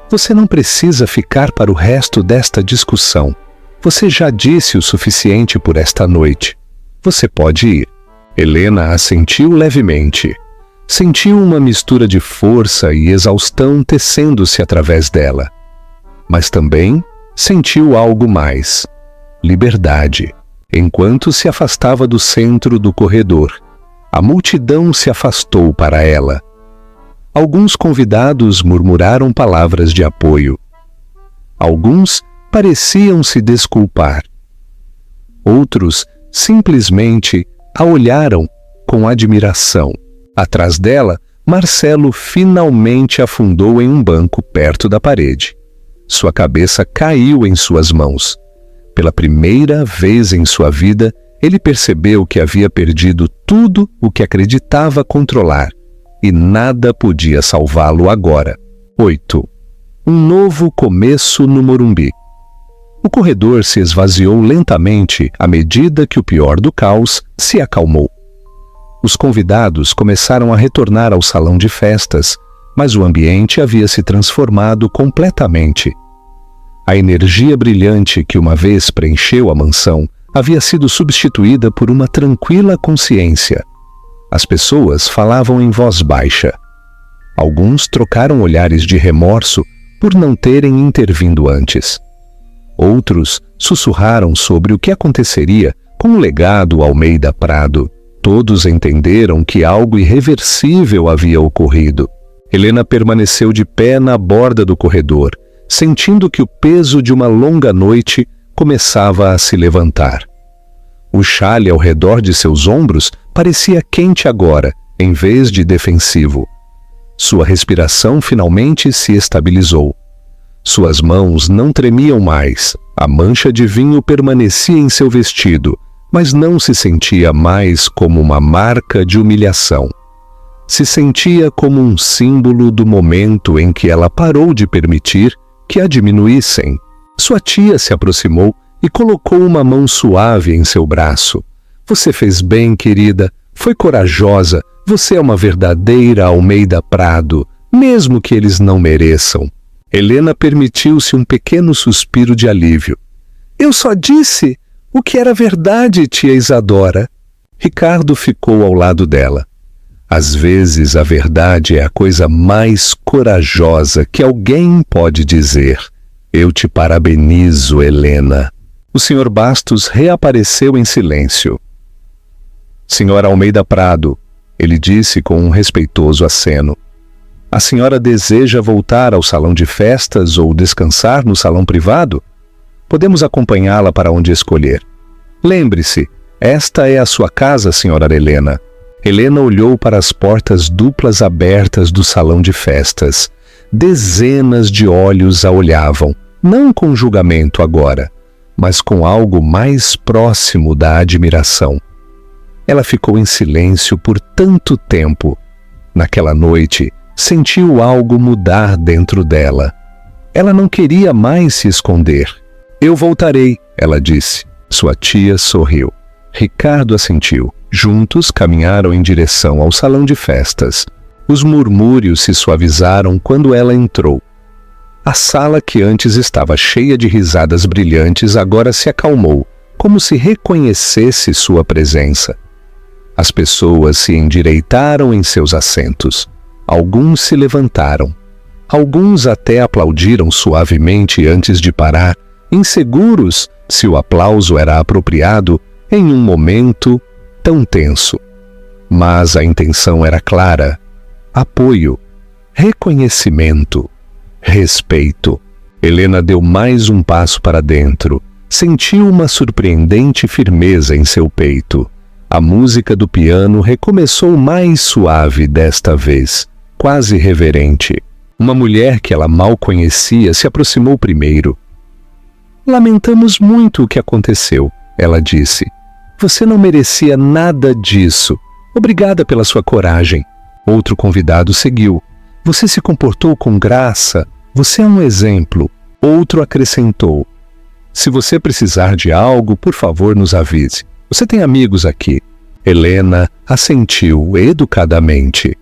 Speaker 1: Você não precisa ficar para o resto desta discussão. Você já disse o suficiente por esta noite. Você pode ir. Helena assentiu levemente. Sentiu uma mistura de força e exaustão tecendo-se através dela. Mas também sentiu algo mais. Liberdade. Enquanto se afastava do centro do corredor, a multidão se afastou para ela. Alguns convidados murmuraram palavras de apoio. Alguns pareciam se desculpar. Outros simplesmente a olharam com admiração. Atrás dela, Marcelo finalmente afundou em um banco perto da parede. Sua cabeça caiu em suas mãos. Pela primeira vez em sua vida, ele percebeu que havia perdido tudo o que acreditava controlar, e nada podia salvá-lo agora. 8. Um novo começo no Morumbi. O corredor se esvaziou lentamente à medida que o pior do caos se acalmou. Os convidados começaram a retornar ao salão de festas, mas o ambiente havia se transformado completamente. A energia brilhante que uma vez preencheu a mansão havia sido substituída por uma tranquila consciência. As pessoas falavam em voz baixa. Alguns trocaram olhares de remorso por não terem intervindo antes. Outros sussurraram sobre o que aconteceria com o legado Almeida Prado. Todos entenderam que algo irreversível havia ocorrido. Helena permaneceu de pé na borda do corredor, sentindo que o peso de uma longa noite começava a se levantar. O xale ao redor de seus ombros parecia quente agora, em vez de defensivo. Sua respiração finalmente se estabilizou. Suas mãos não tremiam mais. A mancha de vinho permanecia em seu vestido, mas não se sentia mais como uma marca de humilhação. Se sentia como um símbolo do momento em que ela parou de permitir que a diminuíssem. Sua tia se aproximou e colocou uma mão suave em seu braço. Você fez bem, querida. Foi corajosa. Você é uma verdadeira Almeida Prado, mesmo que eles não mereçam. Helena permitiu-se um pequeno suspiro de alívio. Eu só disse o que era verdade, tia Isadora. Ricardo ficou ao lado dela. Às vezes a verdade é a coisa mais corajosa que alguém pode dizer. Eu te parabenizo, Helena. O Sr. Bastos reapareceu em silêncio. Senhora Almeida Prado, ele disse com um respeitoso aceno. A senhora deseja voltar ao salão de festas ou descansar no salão privado? Podemos acompanhá-la para onde escolher. Lembre-se, esta é a sua casa, senhora Helena. Helena olhou para as portas duplas abertas do salão de festas. Dezenas de olhos a olhavam, não com julgamento agora, mas com algo mais próximo da admiração. Ela ficou em silêncio por tanto tempo. Naquela noite, sentiu algo mudar dentro dela. Ela não queria mais se esconder. "Eu voltarei", ela disse. Sua tia sorriu. Ricardo assentiu. Juntos caminharam em direção ao salão de festas. Os murmúrios se suavizaram quando ela entrou. A sala, que antes estava cheia de risadas brilhantes, agora se acalmou, como se reconhecesse sua presença. As pessoas se endireitaram em seus assentos. Alguns se levantaram. Alguns até aplaudiram suavemente antes de parar, inseguros se o aplauso era apropriado em um momento tão tenso. Mas a intenção era clara: apoio, reconhecimento, respeito. Helena deu mais um passo para dentro. Sentiu uma surpreendente firmeza em seu peito. A música do piano recomeçou mais suave desta vez, quase reverente. Uma mulher que ela mal conhecia se aproximou primeiro. "Lamentamos muito o que aconteceu", ela disse. "Você não merecia nada disso. Obrigada pela sua coragem." Outro convidado seguiu. "Você se comportou com graça. Você é um exemplo." Outro acrescentou: "Se você precisar de algo, por favor, nos avise. Você tem amigos aqui." Helena assentiu educadamente.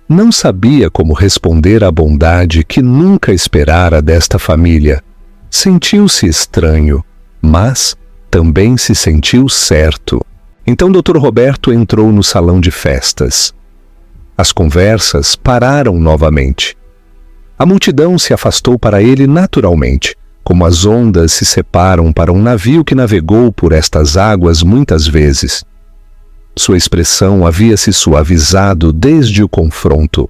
Speaker 1: Não sabia como responder à bondade que nunca esperara desta família. Sentiu-se estranho, mas também se sentiu certo. Então Dr. Roberto entrou no salão de festas. As conversas pararam novamente. A multidão se afastou para ele naturalmente, como as ondas se separam para um navio que navegou por estas águas muitas vezes. Sua expressão havia se suavizado desde o confronto.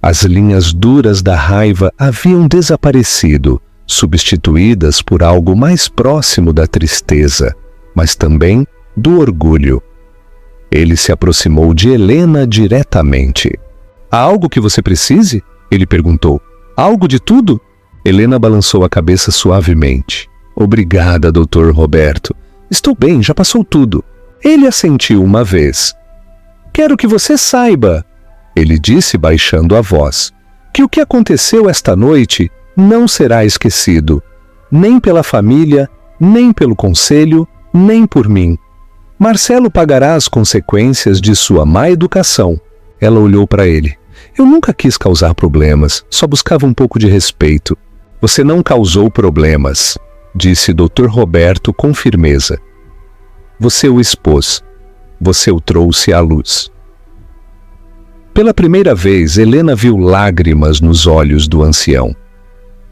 Speaker 1: As linhas duras da raiva haviam desaparecido, substituídas por algo mais próximo da tristeza, mas também do orgulho. Ele se aproximou de Helena diretamente. "Há algo que você precise?" ele perguntou. "Algo de tudo?" Helena balançou a cabeça suavemente. "Obrigada, Dr. Roberto. Estou bem, já passou tudo." Ele assentiu uma vez. "Quero que você saiba", ele disse baixando a voz, "que o que aconteceu esta noite não será esquecido, nem pela família, nem pelo conselho, nem por mim. Marcelo pagará as consequências de sua má educação." Ela olhou para ele. "Eu nunca quis causar problemas, só buscava um pouco de respeito." "Você não causou problemas", disse Dr. Roberto com firmeza. "Você o expôs. Você o trouxe à luz." Pela primeira vez, Helena viu lágrimas nos olhos do ancião.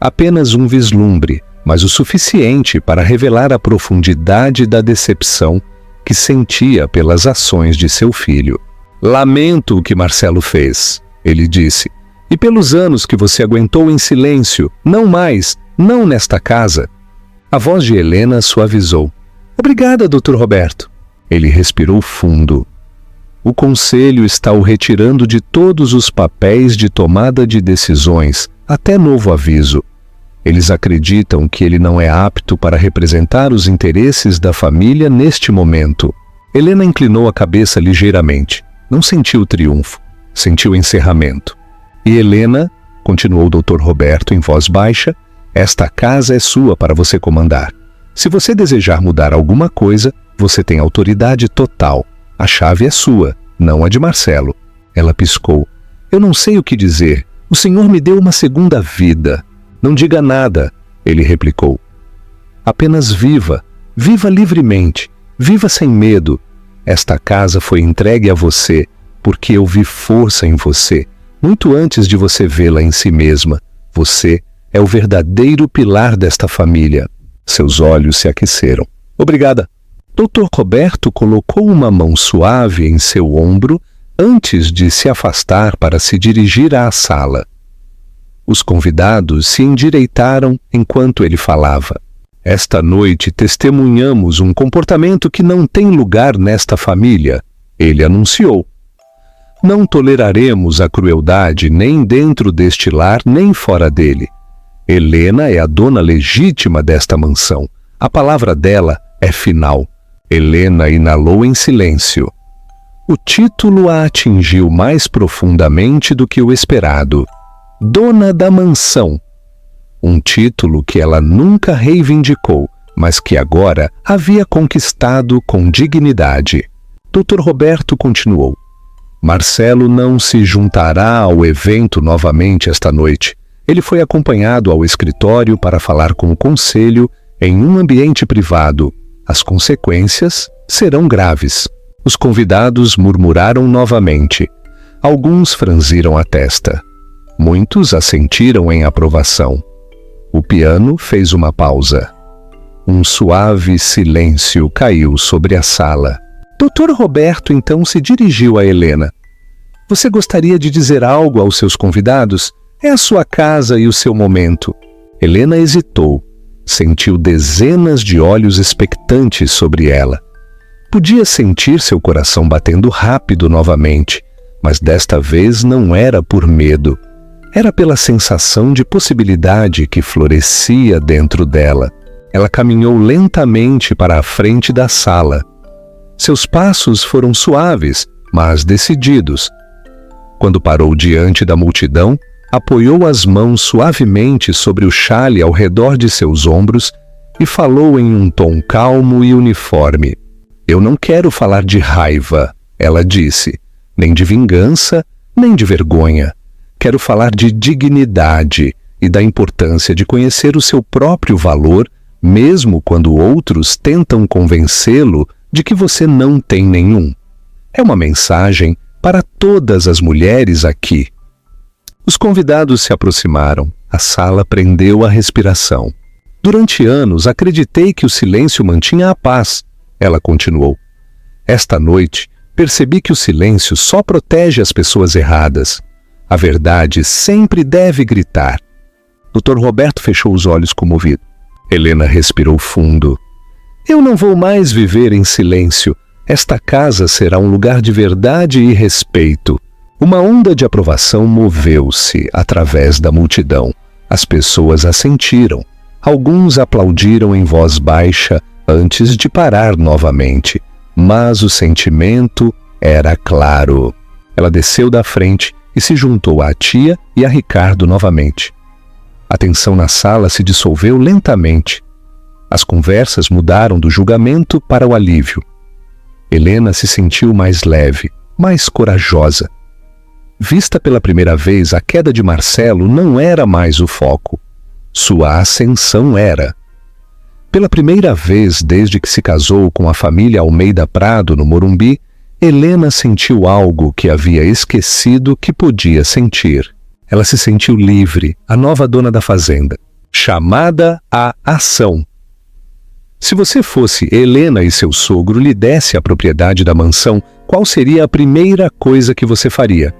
Speaker 1: Apenas um vislumbre, mas o suficiente para revelar a profundidade da decepção que sentia pelas ações de seu filho. "Lamento o que Marcelo fez", ele disse, "e pelos anos que você aguentou em silêncio, não mais, não nesta casa." A voz de Helena suavizou. "Obrigada, Dr. Roberto." Ele respirou fundo. "O conselho está o retirando de todos os papéis de tomada de decisões, até novo aviso. Eles acreditam que ele não é apto para representar os interesses da família neste momento." Helena inclinou a cabeça ligeiramente. Não sentiu triunfo, sentiu encerramento. "E Helena", continuou o Dr. Roberto em voz baixa, "esta casa é sua para você comandar. Se você desejar mudar alguma coisa, você tem autoridade total. A chave é sua, não a de Marcelo." Ela piscou. "Eu não sei o que dizer. O Senhor me deu uma segunda vida." "Não diga nada", ele replicou. "Apenas viva. Viva livremente. Viva sem medo. Esta casa foi entregue a você porque eu vi força em você, muito antes de você vê-la em si mesma. Você é o verdadeiro pilar desta família." Seus olhos se aqueceram. "Obrigada." Dr. Roberto colocou uma mão suave em seu ombro antes de se afastar para se dirigir à sala. Os convidados se endireitaram enquanto ele falava. "Esta noite testemunhamos um comportamento que não tem lugar nesta família." Ele anunciou: não toleraremos a crueldade nem dentro deste lar, nem fora dele. Helena é a dona legítima desta mansão. A palavra dela é final. Helena inalou em silêncio. O título a atingiu mais profundamente do que o esperado. Dona da mansão. Um título que ela nunca reivindicou, mas que agora havia conquistado com dignidade. Dr. Roberto continuou: Marcelo não se juntará ao evento novamente esta noite. Ele foi acompanhado ao escritório para falar com o conselho em um ambiente privado. As consequências serão graves. Os convidados murmuraram novamente. Alguns franziram a testa. Muitos assentiram em aprovação. O piano fez uma pausa. Um suave silêncio caiu sobre a sala. Dr. Roberto então se dirigiu a Helena. Você gostaria de dizer algo aos seus convidados? É a sua casa e o seu momento. Helena hesitou. Sentiu dezenas de olhos expectantes sobre ela. Podia sentir seu coração batendo rápido novamente, mas desta vez não era por medo. Era pela sensação de possibilidade que florescia dentro dela. Ela caminhou lentamente para a frente da sala. Seus passos foram suaves, mas decididos. Quando parou diante da multidão, apoiou as mãos suavemente sobre o xale ao redor de seus ombros e falou em um tom calmo e uniforme. Eu não quero falar de raiva, ela disse, nem de vingança, nem de vergonha. Quero falar de dignidade e da importância de conhecer o seu próprio valor, mesmo quando outros tentam convencê-lo de que você não tem nenhum. É uma mensagem para todas as mulheres aqui. Os convidados se aproximaram. A sala prendeu a respiração. Durante anos, acreditei que o silêncio mantinha a paz. Ela continuou. Esta noite, percebi que o silêncio só protege as pessoas erradas. A verdade sempre deve gritar. Dr. Roberto fechou os olhos comovido. Helena respirou fundo. Eu não vou mais viver em silêncio. Esta casa será um lugar de verdade e respeito. Uma onda de aprovação moveu-se através da multidão. As pessoas assentiram. Alguns aplaudiram em voz baixa antes de parar novamente. Mas o sentimento era claro. Ela desceu da frente e se juntou à tia e a Ricardo novamente. A tensão na sala se dissolveu lentamente. As conversas mudaram do julgamento para o alívio. Helena se sentiu mais leve, mais corajosa. Vista pela primeira vez, a queda de Marcelo não era mais o foco. Sua ascensão era. Pela primeira vez desde que se casou com a família Almeida Prado, no Morumbi, Helena sentiu algo que havia esquecido que podia sentir. Ela se sentiu livre, a nova dona da fazenda, chamada à ação. Se você fosse Helena e seu sogro lhe desse a propriedade da mansão, qual seria a primeira coisa que você faria?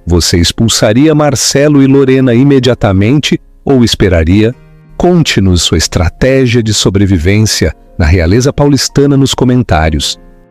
Speaker 1: Você expulsaria Marcelo e Lorena imediatamente ou esperaria? Conte-nos sua estratégia de sobrevivência na Realeza Paulistana nos comentários.